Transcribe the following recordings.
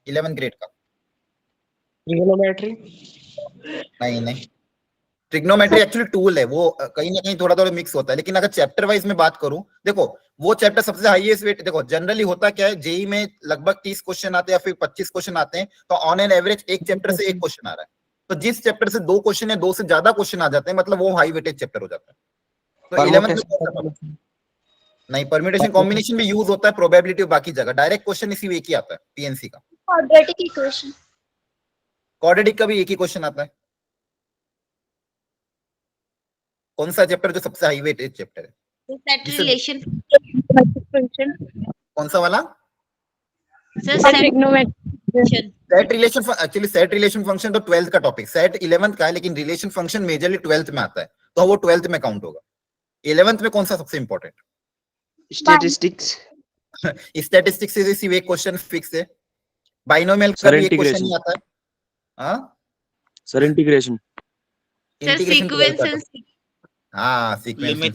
11th grade का। Trigonometry. नहीं नहीं, ट्रिग्नोमेट्री एक्चुअली टूल है, वो कहीं ना कहीं थोड़ा थोड़ा मिक्स होता है, लेकिन अगर चैप्टर वाइज में बात करूं, देखो वो चैप्टर सबसे हाईएस्ट वेट, देखो जनरली होता क्या है, जेई में लगभग 30 क्वेश्चन आते हैं या फिर 25 क्वेश्चन आते हैं, तो ऑन एन एवरेज एक चैप्टर से एक क्वेश्चन आ रहा है, तो जिस चैप्टर से 2 क्वेश्चन या 2 से ज्यादा क्वेश्चन आ जाते हैं, मतलब वो हाई वेटेज चैप्टर हो जाता है। तो 11th में कौन सा टॉपिक? नहीं, परम्यूटेशन कॉम्बिनेशन भी यूज होता है, प्रोबेबिलिटी बाकी जगह, डायरेक्ट क्वेश्चन इसी एक ही आता है पीएनसी का। क्वाड्रेटिक इक्वेशन, क्वाड्रेटिक का भी एक ही क्वेश्चन आता है। कौन सा चैप्टर जो सबसे हाई वेटेज चैप्टर है? Set relation function. कौन सा वाला? Trigonometry. Set relation, actually set relation function तो 12th का टॉपिक, सेट 11th का है, लेकिन रिलेशन फंक्शन मेजरली 12th में आता है, तो वो 12th में काउंट होगा। 11th में कौन सा सबसे इंपॉर्टेंट? स्टैटिस्टिक्स। स्टैटिस्टिक्स से सिर्फ एक क्वेश्चन फिक्स है, बाइनोमियल का भी एक क्वेश्चन ही आता है। हाँ सर इंटीग्रेशन। इंटीग्रेशन हाँ सीक्वेंस।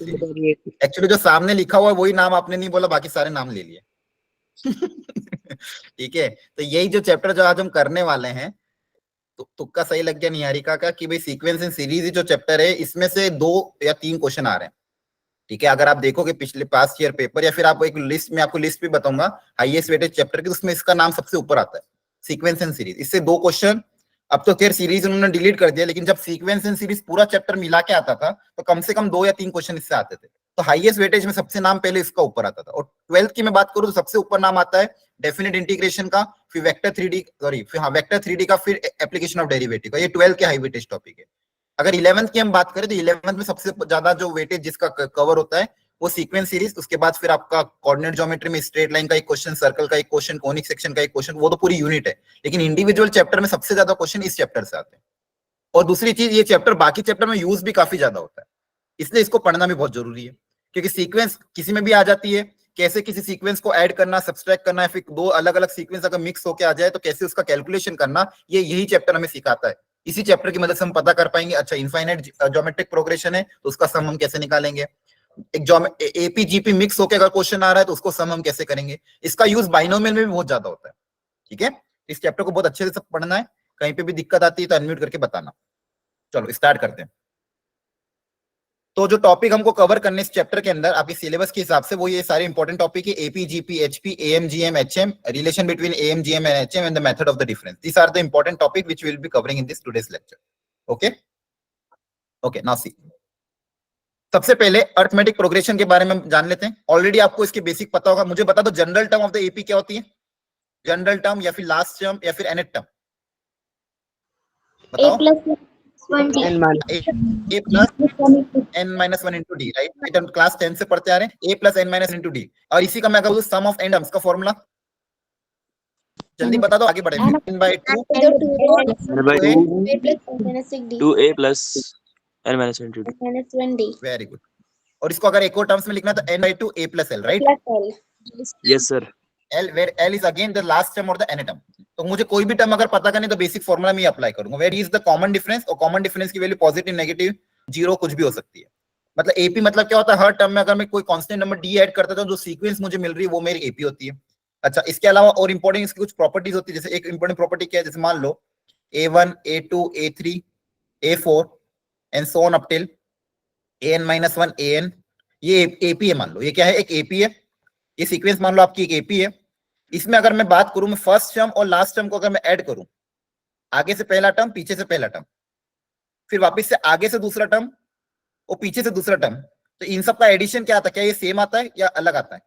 एक्चुअली जो सामने लिखा हुआ है वही नाम आपने नहीं बोला, बाकी सारे नाम ले लिए। ठीक है, तो यही जो चैप्टर जो आज हम करने वाले हैं, तो तुक्का सही लग गया निहारिका का कि भाई सीक्वेंस एंड सीरीज जो चैप्टर है, इसमें से 2 या 3 क्वेश्चन आ रहे हैं। ठीक है, अगर आप देखोगे पिछले पास्ट ईयर पेपर या फिर आपको एक लिस्ट में, आपको लिस्ट भी बताऊंगा हाईएस्ट वेटेज चैप्टर की, उसमें इसका नाम सबसे ऊपर आता है, सीक्वेंस एंड सीरीज। इससे 2 क्वेश्चन, अब तो खैर सीरीज उन्होंने डिलीट कर दिया, लेकिन जब सीक्वेंस एंड सीरीज पूरा चैप्टर मिला के आता था, तो कम से कम 2 या 3 क्वेश्चन इससे आते थे। तो हाईएस्ट वेटेज में सबसे नाम पहले इसका ऊपर आता था। और 12th की मैं बात करूं तो सबसे ऊपर नाम आता है डेफिनेट इंटीग्रेशन का, फिर वेक्टर 3D, सॉरी फिर हाँ वेक्टर 3D का, फिर एप्लीकेशन ऑफ डेरिवेटिव का। ये 12th के हाई वेटेज टॉपिक है। अगर 11th की हम बात करें तो 11th में सबसे ज्यादा जो वेटेज जिसका कवर होता है वो सीक्वेंस सीरीज, उसके बाद फिर आपका कोऑर्डिनेट ज्योमेट्री में स्ट्रेट लाइन का एक क्वेश्चन, सर्कल का एक क्वेश्चन, कोनिक सेक्शन का एक क्वेश्चन, वो तो पूरी यूनिट है, लेकिन इंडिविजुअल चैप्टर में सबसे ज्यादा क्वेश्चन इस चैप्टर से आते हैं। और दूसरी चीज, ये चैप्टर बाकी चैप्टर में यूज भी काफी ज्यादा होता है, इसलिए इसको पढ़ना भी बहुत जरूरी है, क्योंकि सीक्वेंस किसी में भी आ जाती है, कैसे किसी सीक्वेंस को ऐड करना, सब्सट्रैक्ट करना है, फिर 2 अलग अलग सीक्वेंस अगर मिक्स होकर आ जाए तो कैसे उसका कैलकुलेशन करना, ये यही चैप्टर हमें सिखाता है। इसी चैप्टर की मदद से हम पता कर पाएंगे, अच्छा इनफाइनाइट ज्योमेट्रिक प्रोग्रेशन है तो उसका सम हम कैसे निकालेंगे, एक एपी जीपी मिक्स होकर अगर क्वेश्चन आ रहा है तो उसको सम हम कैसे करेंगे। इसका यूज बाइनोमियल में भी बहुत ज्यादा होता है। ठीक है, इस चैप्टर को बहुत अच्छे से सब पढ़ना है, कहीं पे भी दिक्कत आती है तो अनम्यूट करके बताना। चलो स्टार्ट करते हैं। तो जो टॉपिक हमको कवर करने इस चैप्टर के अंदर आपके सिलेबस के हिसाब से, वो ये सारे इंपॉर्टेंट टॉपिक है, AP GP HP AM GM HM, relation between AM GM and HM and the method of the difference. These are the important topic which we will be covering in this today's lecture. Okay okay, now see, सबसे पहले arithmetic progression के बारे में जान लेते हैं। Already आपको इसकी बेसिक पता होगा। मुझे बता दो general term of the AP क्या होती है? जनरल टर्म या फिर लास्ट टर्म या फिर nth टर्म, बताओ। a plus n minus 1 into D, right? हम क्लास 10 से पढ़ते आ रहे हैं, a plus n minus into D. और इसी का मैं कहूँ सम ऑफ n टर्म्स का फॉर्मूला, जल्दी बता दो, आगे बढ़े। n by 2 2a plus n minus 1 D. Very good. और इसको अगर एक और टर्म्स में लिखना तो n by 2 a plus l, right? Yes sir. L, where L is again the last term or the n term। तो मुझे कोई भी टर्म अगर पता करनी तो बेसिक फॉर्मूला में अप्लाई करूंगा, where is the common difference, और कॉमन डिफरेंस की वैल्यू पॉजिटिव, नेगेटिव, जीरो, कुछ भी हो सकती है। मतलब एपी मतलब क्या होता है, हर टर्म में अगर मैं कोई कांस्टेंट नंबर डी ऐड करता हूं, जो सीक्वेंस मुझे मिल रही है वो मेरी एपी होती है। अच्छा, इसके अलावा और इंपॉर्टेंट इसकी कुछ प्रॉपर्टीज होती है, जैसे एक इंपॉर्टेंट प्रॉपर्टी क्या है, जैसे मान लो a1 a2 a3 a4 and so on up till an-1 an, ये एपी है, मान लो ये क्या है, एक एपी है, ये सीक्वेंस मान लो आपकी एक एपी है। इसमें अगर मैं बात करूं, मैं फर्स्ट टर्म और लास्ट टर्म को अगर मैं ऐड करूं, आगे से पहला टर्म, पीछे से पहला टर्म, फिर वापस से आगे से दूसरा टर्म और पीछे से दूसरा टर्म, तो इन सब का एडिशन क्या आता है? क्या ये सेम आता है या अलग आता है?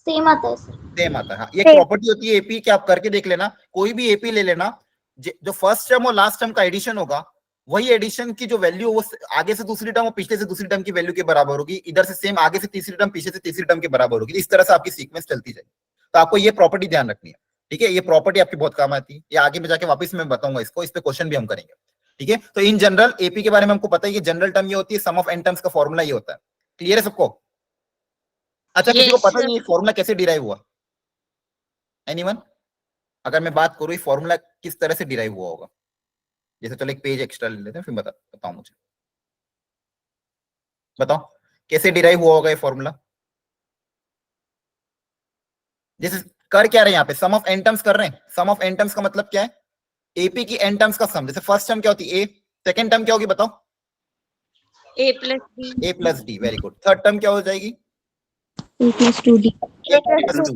सेम आता है सर। सेम आता है। हाँ, ये प्रॉपर्टी होती है एपी की, आप करके देख लेना, कोई भी एपी ले लेना, जो फर्स्ट टर्म और लास्ट टर्म का एडिशन होगा, वही एडिशन की जो वैल्यू वो आगे से दूसरी टर्म और पिछले से दूसरी टर्म की वैल्यू के बराबर होगी, इधर से सेम आगे से तीसरी टर्म, पीछे से तीसरी टर्म के बराबर होगी। इस तरह से आपकी सीक्वेंस चलती जाएगी। तो आपको ये प्रॉपर्टी ध्यान रखनी है। ठीक है, ये प्रॉपर्टी आपकी बहुत काम आती है, ये आगे में जाके वापस मैं बताऊंगा इसको, इस पे क्वेश्चन भी हम करेंगे। ठीक है, तो इन जनरल एपी के बारे में हमको पता है कि जनरल टर्म ये होती है, सम ऑफ एन टर्म्स का फॉर्मूला ये होता है। क्लियर है सबको? अच्छा, किसी को पता नहीं ये फॉर्मूला कैसे डिराइव हुआ? एनीवन? अगर मैं बात करूं ये फॉर्मूला किस तरह से डिराइव हुआ होगा, जैसे चलो एक पेज एक्स्ट्रा ले लेते हैं, फिर बताओ मुझे, बताओ कैसे डिराइव हुआ होगा ये फॉर्मूला। जैसे कर क्या रहे हैं यहाँ पे, सम ऑफ एन टर्म्स कर रहे हैं। सम ऑफ एन टर्म्स का मतलब क्या है, एपी की एन टर्म्स का सम। जैसे फर्स्ट टर्म क्या होती है, ए, सेकंड टर्म क्या होगी बताओ, A plus B. A plus D, very good. Third term क्या हो जाएगी, A plus 2D. A plus two,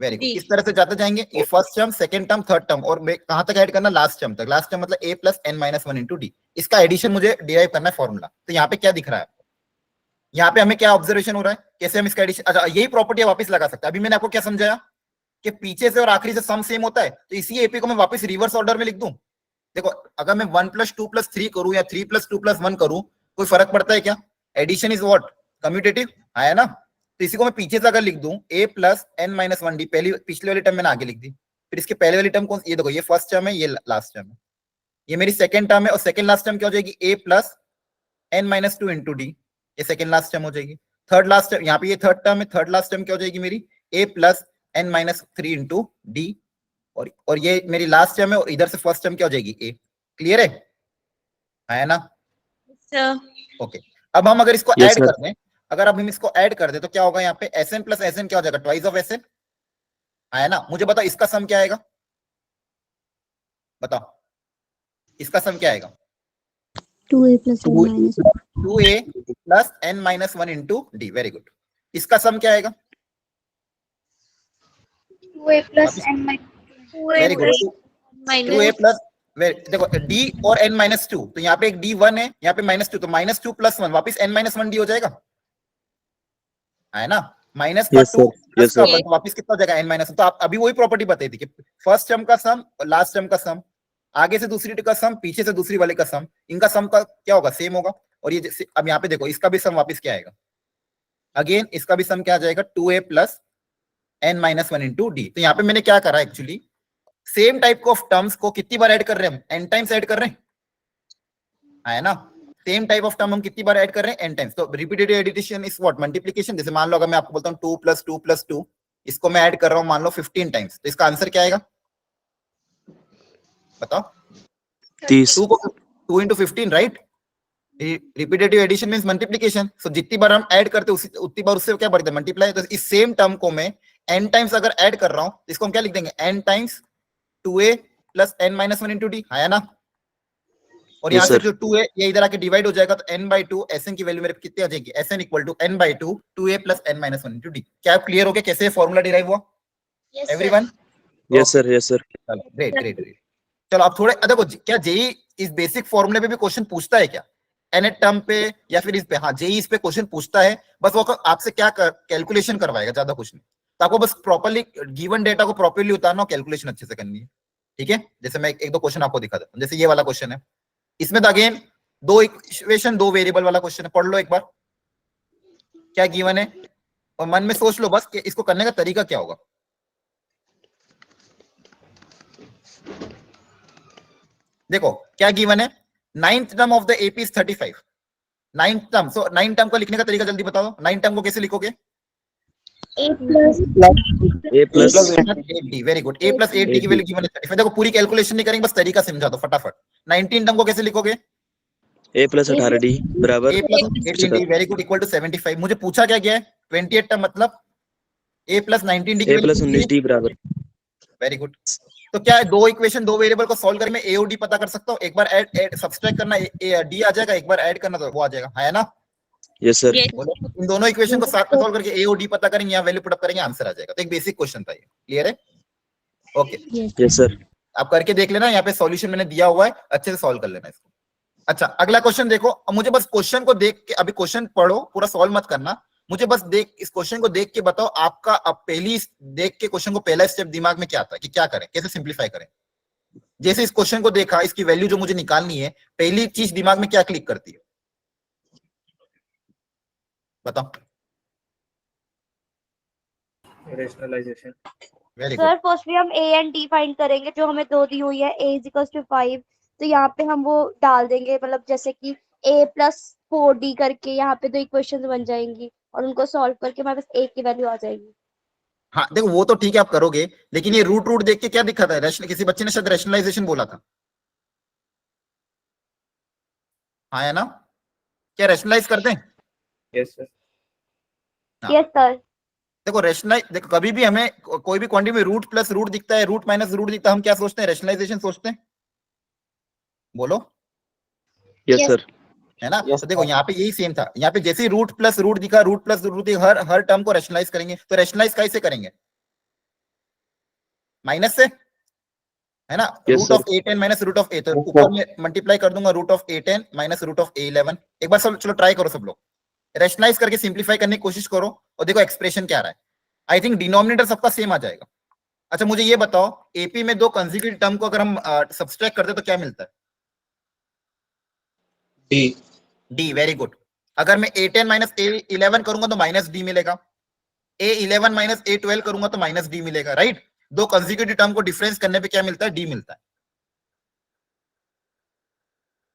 very good. D. इस तरह से जाते जाएंगे, ये first term, second term, third term, और कहां तक ऐड करना, लास्ट टर्म तक। लास्ट टर्म मतलब A plus N minus one into D. इसका एडिशन मुझे डिराइव करना है फॉर्मूला। तो यहाँ पे क्या दिख रहा है, यहाँ पे हमें क्या ऑब्जर्वेशन हो रहा है, कैसे हम इसका एडिशन, अच्छा यही प्रॉपर्टी वापस लगा सकते हैं। अभी मैंने आपको क्या समझाया कि पीछे से और आखिरी से सम सेम होता है, तो इसी एपी को मैं वापस रिवर्स ऑर्डर में लिख दूं। देखो अगर मैं 1 + 2 + 3 करूं या 3 + 2 + 1 करूं, कोई फर्क पड़ता है क्या, एडिशन इज व्हाट, कम्यूटेटिव, है ना। तो इसी को मैं पीछे से अगर लिख दूं, a + n - 1d, पहली पिछली वाली टर्म मैंने आगे लिख दी। फिर इसके पहले वाली टर्म कौन, ये देखो, ये फर्स्ट टर्म है, ये लास्ट टर्म है, ये मेरी सेकंड टर्म है, और सेकंड लास्ट टर्म क्या हो जाएगी, a + n - 2 × d, ये सेकंड लास्ट टर्म हो जाएगी। थर्ड लास्ट टर्म, यहाँ पे ये थर्ड टर्म है, थर्ड लास्ट टर्म क्या हो जाएगी मेरी, a + n - 3 × d, और ये मेरी लास्ट टर्म है, और इधर से फर्स्ट टर्म क्या हो जाएगी, a। क्लियर है ना। Sir. ओके, अब हम अगर इसको Yes, ऐड sir. कर दें, अगर अब हम इसको ऐड कर दें तो क्या होगा, यहाँ पे Sn + Sn क्या हो जाएगा, ट्वाइस ऑफ Sn, है ना। मुझे बताओ इसका सम क्या आएगा, बताओ इसका सम क्या आएगा, 2A plus N minus 2a + n - 1 × d, very good. इसका सम क्या आएगा, 2A plus N minus 2A very good, plus minus 2a + देखो d और n - 2, तो यहाँ पे एक d1 है, यहाँ पे -2, तो -2 + 1 वापिस n - 1d हो जाएगा, है ना। माइनस का Yes, 2 sir. प्लस Yes, का sir. 1, तो वापिस कितना हो जाएगा, n - 1। तो आप अभी वही प्रॉपर्टी बताई थी कि फर्स्ट टर्म का सम और लास्ट टर्म का सम, आगे से दूसरी का सम, पीछे से दूसरी वाले का सम, इनका सम का क्या होगा, सेम होगा। और ये अब यहाँ पे देखो, इसका भी सम वापिस क्या आएगा, अगेन इसका भी सम क्या आ जाएगा, 2a + n - 1 × d। तो यहाँ पे मैंने क्या करा, actually same type of terms को कितनी बार ऐड कर रहे हैं हम, n टाइम्स ऐड कर रहे हैं, है ना। सेम टाइप ऑफ टर्म हम कितनी बार ऐड कर रहे हैं, n टाइम्स। तो repetitive addition is what, multiplication. जैसे मान लो अगर मैं आपको बोलता हूँ 2 + 2 + 2, इसको मैं ऐड कर रहा हूं मान लो 15 टाइम्स, तो इसका आंसर क्या आएगा, बताओ। 30. 2 × 15, right. Repetitive addition means multiplication. So जितनी बार हम ऐड करते हैं उतनी बार उससे क्या बढ़ता है, मल्टीप्लाई। तो इस सेम टर्म को मैं n टाइम्स अगर ऐड कर रहा हूं, इसको हम क्या लिख देंगे, n times 2a + n - 1 × d, है ना। और Yes, यहाँ से sir. जो 2 है ये इधर आके डिवाइड हो जाएगा, तो n/2 Sn की वैल्यू मेरे कितनी आ जाएगी, Sn = n/2 2a + n - 1 × d। क्या क्लियर हो गया कैसे फॉर्मूला डिराइव हुआ, Yes, sir. Everyone. Yes, sir. Yes, sir. चलो ग्रेट ग्रेट ग्रेट। चलो अब थोड़े देखो, क्या जेई इस बेसिक फॉर्मूले पे भी क्वेश्चन पूछता है क्या, एन टर्म पे या फिर इस पे, हाँ जेई इस पे क्वेश्चन पूछता है। बस वो आपसे क्या कैलकुलेशन करवाएगा, ज्यादा कुछ नहीं। तो आपको बस प्रॉपर्ली गिवन डेटा को प्रॉपर्ली उतारना और कैलकुलेशन अच्छे से करनी है, ठीक है। जैसे मैं एक दो क्वेश्चन आपको दिखा देता हूँ, जैसे ये वाला क्वेश्चन है, इसमें तो अगेन 2 इक्वेशन 2 वेरिएबल वाला क्वेश्चन है, पढ़ लो एक बार क्या गिवन है, और मन में सोच लो बस कि इसको करने का तरीका क्या होगा। देखो क्या गिवन है, 9th term of the AP is 35, 9th term. So 9th term को लिखने का तरीका जल्दी बता दो, 9th टर्म को कैसे लिखोगे, A plus A plus 8d, very good. a + 8d की वैल्यू गिवन है 35। देखो पूरी कैलकुलेशन नहीं करेंगे, बस तरीका समझा दो फटाफट। 19 टर्म को कैसे लिखोगे, A plus 18D बराबर a + 18d, very good, equal to 75। मुझे पूछा क्या गया है, 28 टर्म मतलब a + 19d की A plus वैल्यू, 19D बराबर वेरी गुड। तो क्या है, दो इक्वेशन दो वेरिएबल को सॉल्व करके मैं a और d पता कर सकता हूँ। एक बार ऐड सब्सट्रैक्ट करना, d आ जाएगा, एक बार ऐड करना तो वो आ जाएगा, है ना। Yes, sir. Yes. बोलो, इन दोनों इक्वेशन को साथ में सॉल्व करके a और d पता करेंगे, यहाँ वैल्यू पुट अप करेंगे, आंसर आ जाएगा। तो एक बेसिक क्वेश्चन था ये, क्लियर है, ओके। Yes, sir. आप करके देख लेना, यहाँ पे सॉल्यूशन मैंने दिया हुआ है, अच्छे से सॉल्व कर लेना इसको। अच्छा अगला क्वेश्चन देखो, अब मुझे बस क्वेश्चन को देख के, अभी क्वेश्चन पढ़ो पूरा सॉल्व मत करना, मुझे बस देख इस क्वेश्चन को देख के बताओ आपका, अब पहली देख के क्वेश्चन को पहला स्टेप दिमाग में क्या आता है कि क्या करें, कैसे सिंप्लीफाई करें। जैसे इस क्वेश्चन को देखा, इसकी वैल्यू जो मुझे निकालनी है, पहली चीज दिमाग में क्या क्लिक करती है, बताओ। Rationalisation. Very sir good, firstly हम ए एंड डी फाइंड करेंगे, जो हमें दो दी हुई है, a = 5, तो यहाँ पे हम वो डाल देंगे, मतलब जैसे कि a + 4d करके यहाँ पे दो इक्वेशंस बन जाएंगी, और उनको सॉल्व करके हमारे पास a की वैल्यू आ जाएगी। हाँ देखो वो तो ठीक है आप करोगे, लेकिन ये रूट रूट देख के क्या दिखा था, किसी बच्चे ने शायद रैशनलाइजेशन बोला था, हाँ है ना, क्या रैशनलाइज करते हैं, यस सर। हाँ। Yes sir. देखो रेशनलाइज, देखो कभी भी हमें कोई भी क्वांटिटी में रूट प्लस रूट दिखता है, रूट माइनस रूट दिखता है, हम क्या सोचते हैं? रेशनलाइजेशन सोचते हैं। बोलो, Yes, Yes. sir. है ना? Yes, तो देखो यहाँ पे यही सेम था, यहाँ पे जैसे ही रूट प्लस रूट दिखा, रूट प्लस रूट दिखा, हर टर्म को रेशनलाइज करेंगे। तो रेशनलाइज कैसे करेंगे? माइनस से, है ना? Yes, root sir. Of a10 minus root of a, तो ऊपर में मल्टीप्लाई कर दूंगा root of a10 minus root of a11। एक बार सब चलो ट्राई करो सब लोग, रेशनलाइज करके सिंप्लीफाई करने की कोशिश करो और देखो एक्सप्रेशन क्या आ रहा है। आई थिंक डिनोमिनेटर सबका सेम आ जाएगा। अच्छा मुझे ये बताओ, एपी में दो कंसेक्यूटिव टर्म को अगर हम सब्सट्रैक्ट करते तो क्या मिलता है? डी। D, very good. अगर मैं a10 माइनस a11 करूंगा तो माइनस डी मिलेगा, a11 माइनस a12 करूंगा तो माइनस डी मिलेगा, राइट? दो कंसेक्यूटिव टर्म को डिफरेंस करने पे क्या मिलता है? डी मिलता है।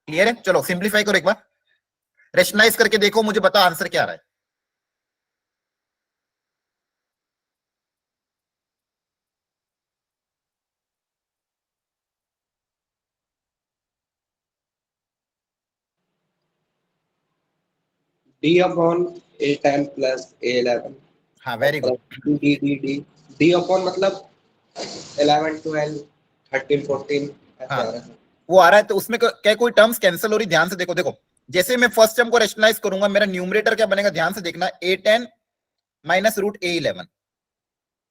क्लियर है? चलो सिंप्लीफाई करो एक बार, रेशनलाइज करके देखो, मुझे बताओ आंसर क्या आ रहा है। D upon a10 plus a11। हाँ very good. D D D D upon मतलब 11 12 13 14 ऐसे हाँ आ रहा है। वो आ रहा है, तो उसमें क्या कोई टर्म्स कैंसिल हो रही? ध्यान से देखो, देखो जैसे मैं फर्स्ट टर्म को रेशनलाइज करूंगा, मेरा न्यूमरेटर क्या बनेगा? ध्यान से देखना, a10 माइनस रूट a11,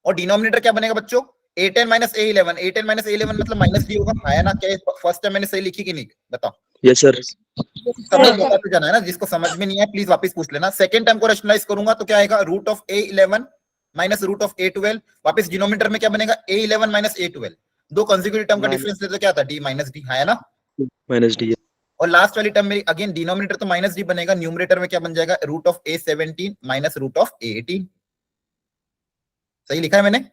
और डिनोमिनेटर क्या बनेगा बच्चों? a10 minus a11। a10 minus a11 मतलब माइनस डी होगा, है ना? क्या फर्स्ट टर्म मैंने सही लिखी कि नहीं? बताओ। Yes, sir. सब लोग बताते जाना है ना, जिसको समझ में नहीं है प्लीज वापस पूछ लेना। सेकंड टर्म को रेशनलाइज करूंगा तो क्या आएगा? Root of a11 minus root of a12। वापस डिनोमिनेटर में क्या बनेगा? a11 minus a12। दो कंसेक्यूटिव टर्म का डिफरेंस ले तो क्या आता है? d माइनस डी, है ना? Minus D. और लास्ट वाली टर्म में अगेन डिनोमिनेटर तो माइनस डी बनेगा, न्यूमरेटर में क्या बन जाएगा? Root of a17 minus root of a18। सही लिखा है मैंने?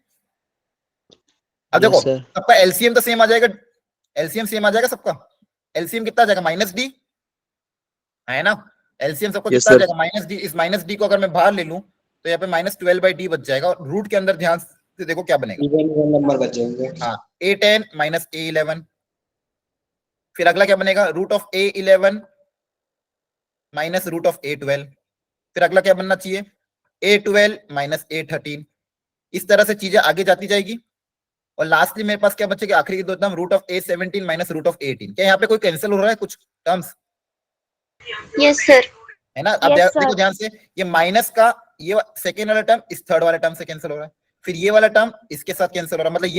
अब देखो Yes, sir. सबका एलसीएम तो सेम आ जाएगा, एलसीएम सेम आ जाएगा सबका। एलसीएम कितना आ जाएगा? माइनस डी, है ना? एलसीएम सबका Yes, कितना आ sir. जाएगा? Minus D. इस माइनस डी को अगर मैं बाहर ले लूं तो यहाँ पे माइनस 12/d बच जाएगा, और रूट के अंदर ध्यान से देखो क्या बनेगा। इवन नंबर बच जाएंगे। हाँ, a10 माइनस a11। फिर अगला क्या बनेगा? Root of a11 minus root of a12। फिर अगला क्या बनना चाहिए? a12 minus a13। इस तरह से चीजें आगे जाती जाएगी, और लास्टली मेरे पास क्या बचेगा? आखिरी के दो term, root of a17 minus root of a18। क्या यहाँ पे कोई कैंसिल हो रहा है कुछ टर्म्स? Yes, sir. है ना? अब Yes, sir. देखो ध्यान से, ये माइनस का ये सेकेंड वाला टर्म इस थर्ड वाले टर्म से कैंसिल हो रहा है, फिर ये वाला टर्म इसके साथ कैंसिल हो रहा है, मतलब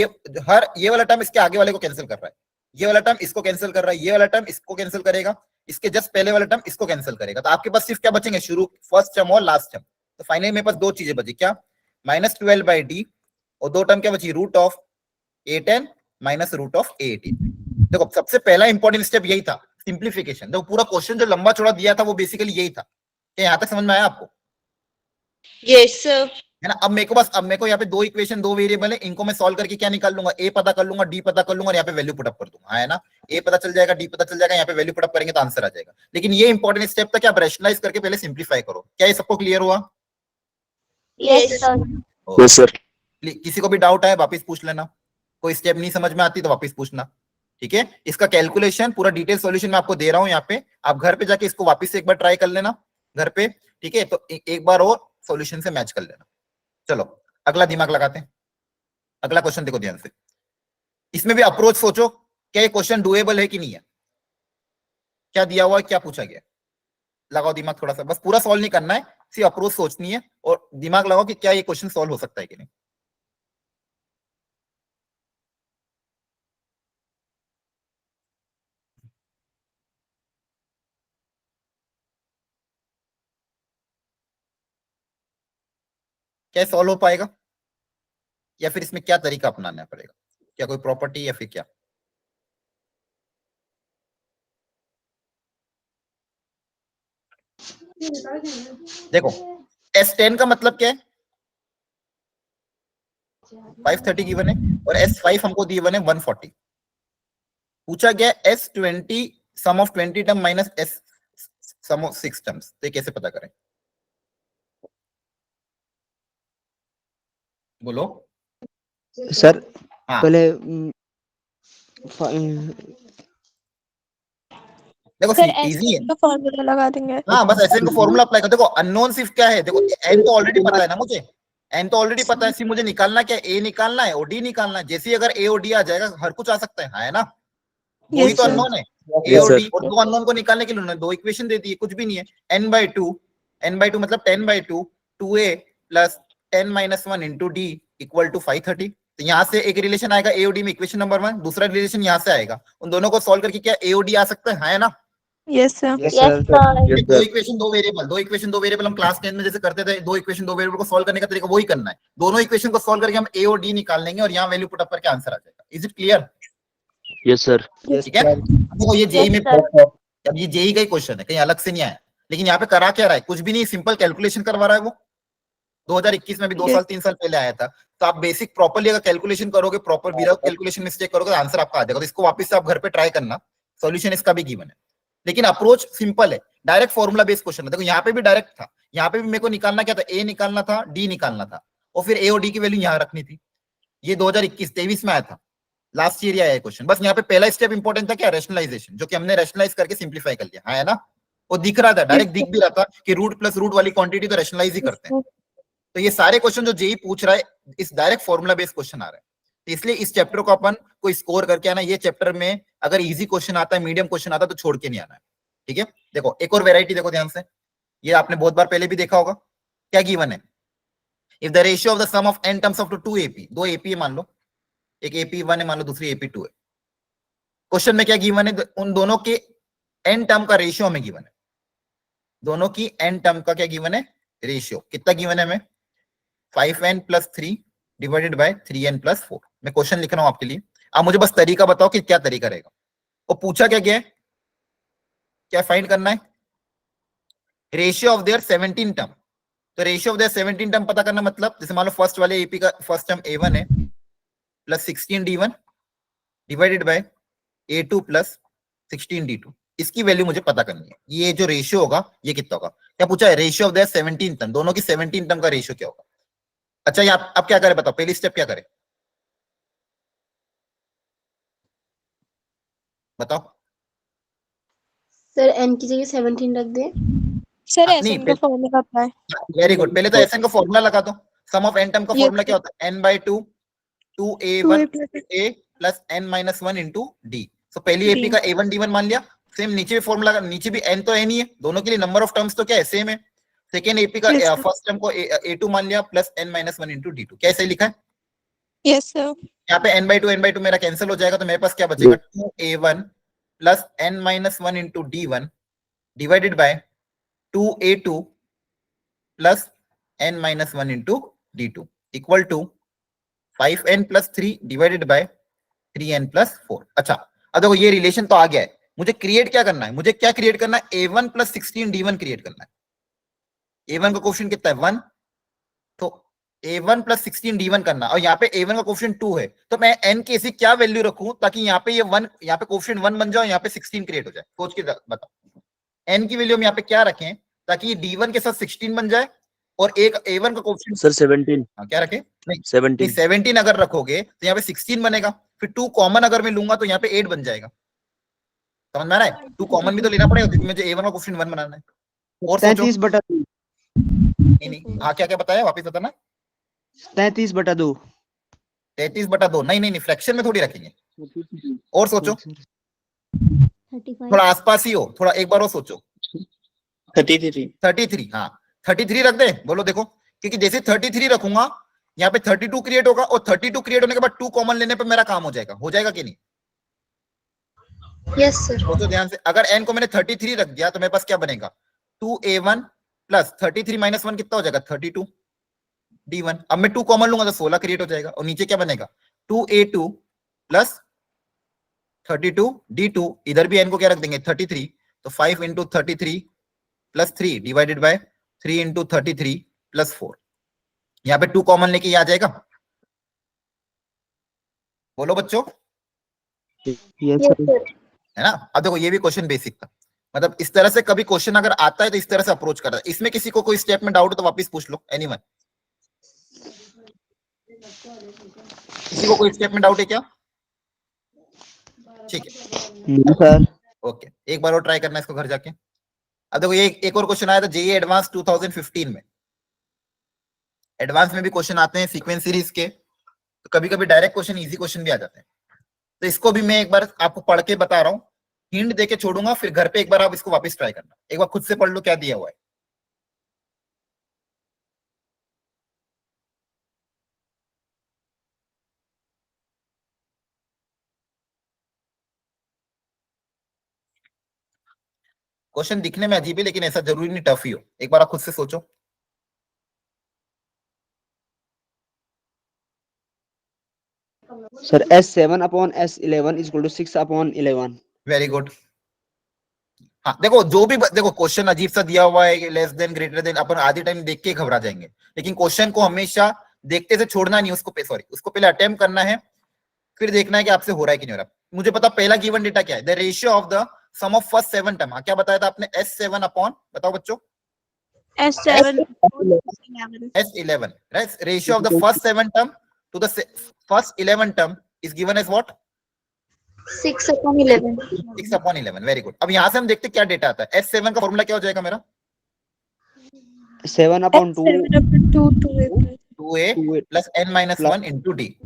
ये वाला टर्म इसके आगे वाले को कैंसिल कर रहा है, ये वाला टर्म इसको कैंसिल कर रहा है, ये वाला टर्म इसको कैंसिल करेगा, इसके जस्ट पहले वाला टर्म इसको कैंसिल करेगा। तो आपके पास सिर्फ क्या बचेंगे? शुरू फर्स्ट टर्म और लास्ट टर्म। तो फाइनली मेरे पास दो चीजें बची, क्या? माइनस 12/d, और दो टर्म क्या बची? Root of a10 minus root of a18। देखो सबसे पहला इंपॉर्टेंट स्टेप यही था, सिंप्लीफिकेशन। देखो पूरा क्वेश्चन जो लंबा चौड़ा दिया था वो बेसिकली यही था। क्या यहाँ तक समझ में आया आपको? Yes, sir. है ना? अब मेरे को यहाँ पे दो इक्वेशन, दो वेरिएबल है, इनको मैं सॉल्व करके क्या निकाल लूंगा? ए पता कर लूंगा, डी पता कर लूंगा, और यहाँ पे वैल्यू पुटअप कर दूंगा, है ना? ए पता चल जाएगा, डी पता चल जाएगा, यहाँ पे वैल्यू पुटअप करेंगे तो आंसर आ जाएगा। लेकिन ये इंपॉर्टेंट स्टेप था कि आप रैशनलाइज करके पहले सिंप्लीफाई करो। क्या ये सबको क्लियर हुआ? Yes, sir. Yes, sir. किसी को भी डाउट है वापस पूछ लेना, कोई स्टेप नहीं समझ में आती तो वापस पूछना, ठीक है? इसका कैलकुलेशन पूरा डिटेल सॉल्यूशन मैं आपको दे रहा हूं यहाँ पे, आप घर पे जाके इसको वापस से एक बार ट्राई कर लेना घर पे, ठीक है? तो एक बार और सॉल्यूशन से मैच कर लेना। चलो अगला दिमाग लगाते हैं, अगला क्वेश्चन देखो ध्यान से। इसमें भी अप्रोच सोचो, क्या ये क्वेश्चन डुएबल है कि नहीं है? क्या दिया हुआ है, क्या पूछा गया? लगाओ दिमाग थोड़ा सा, बस पूरा सॉल्व नहीं करना है, सिर्फ अप्रोच सोचनी है और दिमाग लगाओ कि क्या ये क्वेश्चन सॉल्व हो सकता है कि नहीं। क्या सॉल्व हो पाएगा, या फिर इसमें क्या तरीका अपनाना पड़ेगा? क्या कोई प्रॉपर्टी या फिर क्या? देखो S10 का मतलब क्या है? 530 गिवन है, और S5 हमको गिवन है 140। पूछा गया S20 sum of 20 term minus S sum of 6 terms, तो कैसे पता करें? बोलो सर। हाँ पहले देखो सर इजी है। का फॉर्मूला लगा देंगे। हाँ बस ऐसे को फॉर्मूला अप्लाई कर। देखो अननोन सिर्फ क्या है, देखो n तो ऑलरेडी पता है ना मुझे, एन तो ऑलरेडी पता है, सिर्फ मुझे निकालना क्या, ए निकालना है और डी निकालना है। जैसे ही अगर ए और डी आ जाएगा हर कुछ आ सकता है ना, वही तो अननोन है। ए Yes, और sir. डी, और दो अननोन को निकालने के लिए उन्होंने दो इक्वेशन दे दी है, कुछ भी नहीं है। n/2 मतलब 10/2 2a plus 10-1 into D equal to 530। तो यहाँ से एक रिलेशन आएगा ए और डी में, इक्वेशन नंबर 1। दूसरा रिलेशन यहाँ से आएगा, उन दोनों को सॉल्व करके क्या ए और डी आ सकता है ना? Yes, sir. Yes, yes sir. Sir. दो इक्वेशन दो वेरिएबल हम क्लास 10 में जैसे करते थे, दो इक्वेशन दो वेरिएबल को सॉल्व करने का तरीका वही करना है। दोनों इक्वेशन को सॉल्व करके हम ए और डी निकाल लेंगे और यहाँ वैल्यू पुट अप करके आंसर आ जाएगा। Is it clear? Yes, sir. ठीक है। देखो ये जेई में, अब ये जेई का ही क्वेश्चन है, कहीं अलग से नहीं आया। लेकिन यहाँ पे करा क्या रहा है, कुछ भी नहीं, सिंपल कैलकुलेशन करवा रहा है वो। 2021 में भी 2 साल 3 साल पहले आया था। तो आप बेसिक प्रॉपर्ली अगर कैलकुलेशन करोगे, प्रॉपर विदाउट कैलकुलेशन मिस्टेक करोगे, आंसर आपका आ जाएगा। तो इसको वापस से आप घर पे ट्राई करना, सॉल्यूशन इसका भी गिवन है। लेकिन अप्रोच सिंपल है, डायरेक्ट फॉर्मूला बेस्ड क्वेश्चन है। देखो यहाँ पे भी डायरेक्ट था, यहाँ पे भी मेरे को निकालना क्या था, ए निकालना था, डी निकालना था, और फिर ए और डी की वैल्यू यहाँ रखनी थी। ये 2021-23 में आया था, लास्ट ईयर आया है क्वेश्चन। बस यहाँ पे पहला स्टेप इंपॉर्टेंट था क्या, रैशनलाइजेशन, जो कि हमने रैशनलाइज करके सिंप्लीफाई कर लिया है ना। वो दिख रहा था, डायरेक्ट दिख भी रहा था कि रूट प्लस रूट वाली क्वांटिटी तो रैशनलाइज ही करते हैं। तो ये सारे क्वेश्चन जो जेई पूछ रहा है, इस डायरेक्ट फॉर्मूला बेस्ड क्वेश्चन आ रहा है। तो इसलिए इस चैप्टर को अपन को स्कोर करके आना। ये चैप्टर में अगर इजी क्वेश्चन आता है, मीडियम क्वेश्चन आता है, तो छोड़ के नहीं आना है। ठीक है। देखो एक और वेराइटी देखो ध्यान से, ये आपने बहुत बार पहले भी देखा होगा। क्या गिवन है, if the ratio of the sum of n terms of two AP, दो एपी मान लो, एक AP1 है मान लो, दूसरी AP2 है। क्वेश्चन में क्या गिवन है, उन दोनों के n टर्म का रेशियो हमें गिवन है। दोनों की n टर्म का क्या गिवन है, रेशियो। कितना गिवन है हमें, 5n + 3 डिवाइडेड बाय 3n + 4। मैं क्वेश्चन लिख रहा हूं आपके लिए, आप मुझे बस तरीका बताओ कि क्या तरीका रहेगा। और पूछा क्या गया है, क्या फाइंड करना है, रेशियो ऑफ देयर 17 टर्म। तो रेशियो ऑफ देयर 17 टर्म पता करना मतलब, जैसे मान लो फर्स्ट वाले एपी का फर्स्ट टर्म A1 है plus 16D1 divided by A2 plus 16D2। इसकी वैल्यू मुझे पता करनी है। ये जो रेशियो होगा ये कितना होगा, क्या पूछा है, रेशियो ऑफ देयर 17 टर्म, दोनों की 17 टर्म का रेशियो क्या होगा। अच्छा ये आप क्या करें बताओ, पहली स्टेप क्या करें बताओ। सर एन की जगह 17 रख दें। सर नहीं, ऐसे का फॉर्मूला अपना है। Very good. पहले तो एसएन का फॉर्मूला लगा दो। सम ऑफ n टर्म का Yes, फॉर्मूला क्या होता है, n/2 2a1 2a a plus n-1 into D. तो पहली एपी का A1 D1 मान लिया। सेम नीचे भी फॉर्मूला, नीचे भी n तो n ही है, दोनों के लिए नंबर ऑफ टर्म्स तो क्या है, सेम है। सेकेंड एपी का Yes, फर्स्ट टर्म को A2 मान लिया प्लस n-1 इंटू D2। क्या ऐसे लिखा है, यस सर। यहाँ पे n/2 मेरा कैंसिल हो जाएगा, तो मेरे पास क्या बचेगा, 2a1 plus n-1 into D1 divided by 2a2 plus n-1 into D2 equal to 5n + 3 divided by 3n + 4। अच्छा अब देखो ये रिलेशन तो आ गया है, मुझे क्रिएट क्या करना है, मुझे क्या क्रिएट करना है, A1 + 16D1 क्रिएट करना है। A1 का कोएफिशिएंट कितना है, 1, तो A1 + 16D1 करना। और यहाँ पे A1 का कोएफिशिएंट 2 है, तो मैं n की ऐसी क्या वैल्यू रखूं ताकि यहाँ पे ये 1, यहाँ पे कोएफिशिएंट 1 बन जाए, यहाँ पे 16 क्रिएट हो जाए। सोच के बताओ n की वैल्यू हम यहाँ पे क्या रखें ताकि ये D1 के साथ 16 बन जाए और एक A1 का कोएफिशिएंट Sir, 17. क्या रखें, नहीं 17. 17 अगर रखोगे तो यहाँ पे 16 बनेगा, फिर 2 कॉमन अगर मैं लूंगा तो यहाँ पे 8 बन जाएगा। समझ में आ रहा है, 2 कॉमन भी तो लेना पड़ेगा क्योंकि मुझे A1 का कोएफिशिएंट 1 बनाना है। और सोचो 33/2 नहीं हाँ क्या क्या बताया वापस बताना। 33/2 33/2 नहीं फ्रैक्शन में थोड़ी रखेंगे। और सोचो 35 थोड़ा आसपास ही हो, थोड़ा एक बार और सोचो। 33. हाँ 33 रख दे, बोलो देखो, क्योंकि जैसे 33 रखूंगा यहाँ पे 32 क्रिएट होगा और 32 क्रिएट होने के बाद 2 कॉमन लेने पे मेरा काम हो जाएगा कि नहीं। Yes sir. सोचो ध्यान से, अगर n को मैंने 33 रख दिया तो मेरे पास क्या बनेगा, 2a1 प्लस 33 - 1 कितना हो जाएगा, 32 D1। अब मैं 2 कॉमन लूंगा तो 16 क्रिएट हो जाएगा और नीचे क्या बनेगा, 2a2 प्लस 32 D2। इधर भी n को क्या रख देंगे, 33, तो 5 × 33 प्लस 3 डिवाइडेड बाय 3 × 33 प्लस 4। यहाँ पे 2 कॉमन लेके आ जाएगा, बोलो बच्चों, यस यस सर। सर। है ना। अब देखो ये भी क्वेश्चन बेसिक था, मतलब इस तरह से कभी क्वेश्चन अगर आता है तो इस तरह से अप्रोच करता है। इसमें किसी को कोई स्टेप में डाउट हो तो वापस पूछ लो, एनीवन। किसी को कोई स्टेप में डाउट है क्या, ठीक है सर। ओके, एक बार और ट्राई करना इसको घर जाके। अब देखो ये एक और क्वेश्चन आया था जेईई एडवांस 2015 में, एडवांस में भी क्वेश्चन आते हैं सीक्वेंस सीरीज के, तो कभी कभी डायरेक्ट क्वेश्चन, इजी क्वेश्चन भी आ जाते हैं। तो इसको भी मैं एक बार आपको पढ़ के बता रहा हूँ, हिंट देके छोड़ूंगा, फिर घर पे एक बार आप इसको वापस ट्राई करना, एक बार खुद से पढ़ लो क्या दिया हुआ है। क्वेश्चन दिखने में अजीब है, लेकिन ऐसा जरूरी नहीं टफ ही हो, एक बार आप खुद से सोचो। Sir, S7 upon S11 is equal to 6 upon 11. Very good. हाँ देखो, जो भी देखो क्वेश्चन अजीब सा दिया हुआ है, लेस देन ग्रेटर देन, अपन आधी टाइम देख के घबरा जाएंगे, लेकिन क्वेश्चन को हमेशा देखते से छोड़ना नहीं, उसको सॉरी उसको पहले अटेम्प्ट करना है, फिर देखना है कि आपसे हो रहा है कि नहीं हो रहा। मुझे पता पहला गिवन डेटा क्या है, the ratio of the sum of first 7 term. क्या बताया था आपने, S7 अपॉन, बताओ बच्चों, S7 S11, right. Ratio of the first 7 term to the first 11 term is given as what, 6/11. 6/11। Very good. अब यहां से हम देखते क्या डेटा आता है। S7 का फॉर्मूला क्या हो जाएगा मेरा, 7 upon 2. 2a plus n minus 1 into D,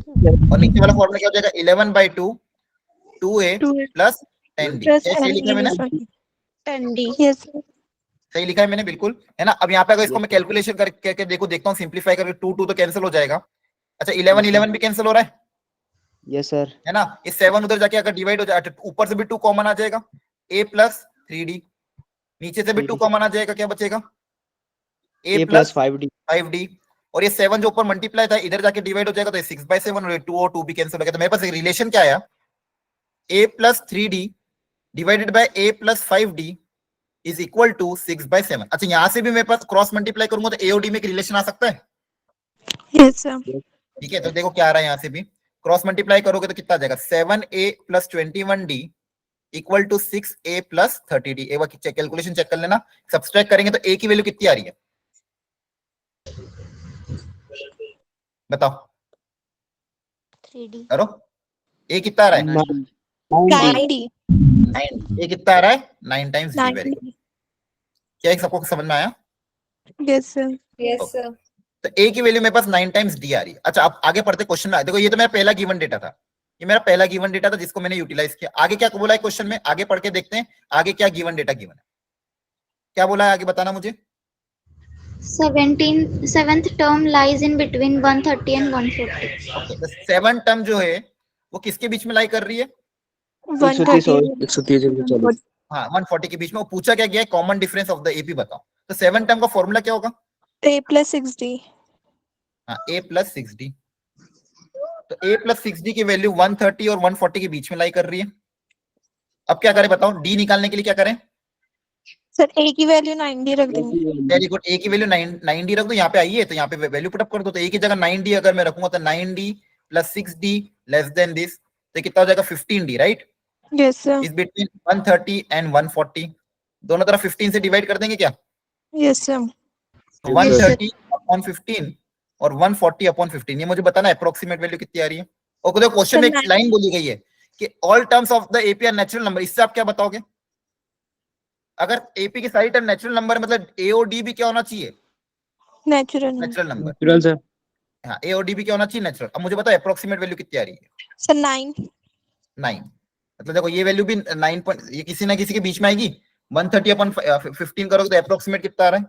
और नीचे वाला फॉर्मूला क्या हो जाएगा, 11/2 2a प्लस 10d। सही लिखा है मैंने, 10D. Yes, sir. सही लिखा है मैंने, बिल्कुल, है ना। अब यहाँ पे अगर इसको मैं कैलकुलेशन करके देखता हूँ, सिंप्लीफाई करके 2 तो कैंसिल हो जाएगा। अच्छा 11 भी कैंसिल हो रहा है, Yes, sir. है ना। इस 7 उधर जाके अगर डिवाइड हो जाए, ऊपर से भी 2 कॉमन आ जाएगा, a प्लस 3d, नीचे से भी 2 कॉमन आ जाएगा, क्या बचेगा, a A plus plus 5D. 5d, और ये 7 जो ऊपर मल्टीप्लाई था इधर जाके डिवाइड हो जाएगा, तो 6/7 और 2 और 2 भी कैंसिल हो गया। तो मेरे पास रिलेशन क्या आया, a plus 3d divided by a plus 5d is equal to 6/7। अच्छा यहां से भी मेरे पास क्रॉस मल्टीप्लाई करूंगा तो a और d में एक रिलेशन आ सकता है, Yes, sir. ठीक है। तो देखो क्या आ रहा है, यहाँ से भी क्रॉस मल्टीप्लाई करोगे तो कितना आ जाएगा, 7a plus 21d equal to 6a plus 30d। एक बार कैलकुलेशन चेक कर लेना, सब्सट्रैक्ट करेंगे तो a की वैल्यू कितनी आ रही है, बताओ 3D. करो, a कितना आ रहा है, 9D. 9, a कितना आ रहा है, 9 times d। Very good. 9D. क्या एक सबको समझ में आया, Yes, sir. Yes, sir. तो a की वैल्यू मेरे पास 9 टाइम्स d आ रही है। अच्छा अब आगे पढ़ते क्वेश्चन में, देखो ये तो मेरा पहला गिवन डेटा था, ये मेरा पहला गिवन डेटा था जिसको मैंने यूटिलाइज किया। आगे क्या बोला है क्वेश्चन में, आगे पढ़ के देखते हैं आगे क्या गिवन डेटा गिवन है, क्या बोला है आगे बताना मुझे। 7th term lies in between 130 and 140. तो 7 टर्म जो है वो किसके बीच में लाई कर रही है, 130. 130 हाँ 140 के बीच में। वो पूछा क्या गया है, common difference of the AP बताओ। तो 7 टर्म का फॉर्मूला क्या होगा, A plus 6D. हाँ a प्लस 6d। तो a प्लस 6d की वैल्यू 130 और 140 के बीच में लाई कर रही है। अब क्या करें बताओ, d निकालने के लिए क्या करें, सर A की वैल्यू 9D रख देंगे. Very good. a की वैल्यू 9d रख दो, यहाँ पे आइए तो यहाँ पे वैल्यू पुट अप कर दो। तो a की जगह 9d अगर मैं रखूंगा तो 9d plus 6d less than this, तो कितना हो जाएगा 15d, right. Yes, sir. Is between 130 and 140, दोनों तरफ 15 से डिवाइड कर देंगे क्या, Yes, sir. तो 130 अपॉन 15 और 140 अपॉन 15, ये मुझे बताना अप्रोक्सीमेट वैल्यू कितनी आ रही है। और देखो क्वेश्चन में एक लाइन बोली गई है कि all terms of the AP are natural number. इससे आप क्या बताओगे, अगर एपी की सारी टर्म नेचुरल नंबर मतलब ए और डी भी क्या होना चाहिए, Natural. Natural number. Natural sir. हाँ ए और डी भी क्या होना चाहिए, नेचुरल। अब मुझे बताओ अप्रोक्सीमेट वैल्यू कितनी आ रही है, सर 9. 9। मतलब देखो ये वैल्यू भी 9 ये किसी ना किसी के बीच में आएगी। 130 अपॉन 15 करोगे तो अप्रोक्सीमेट कितना आ रहा है,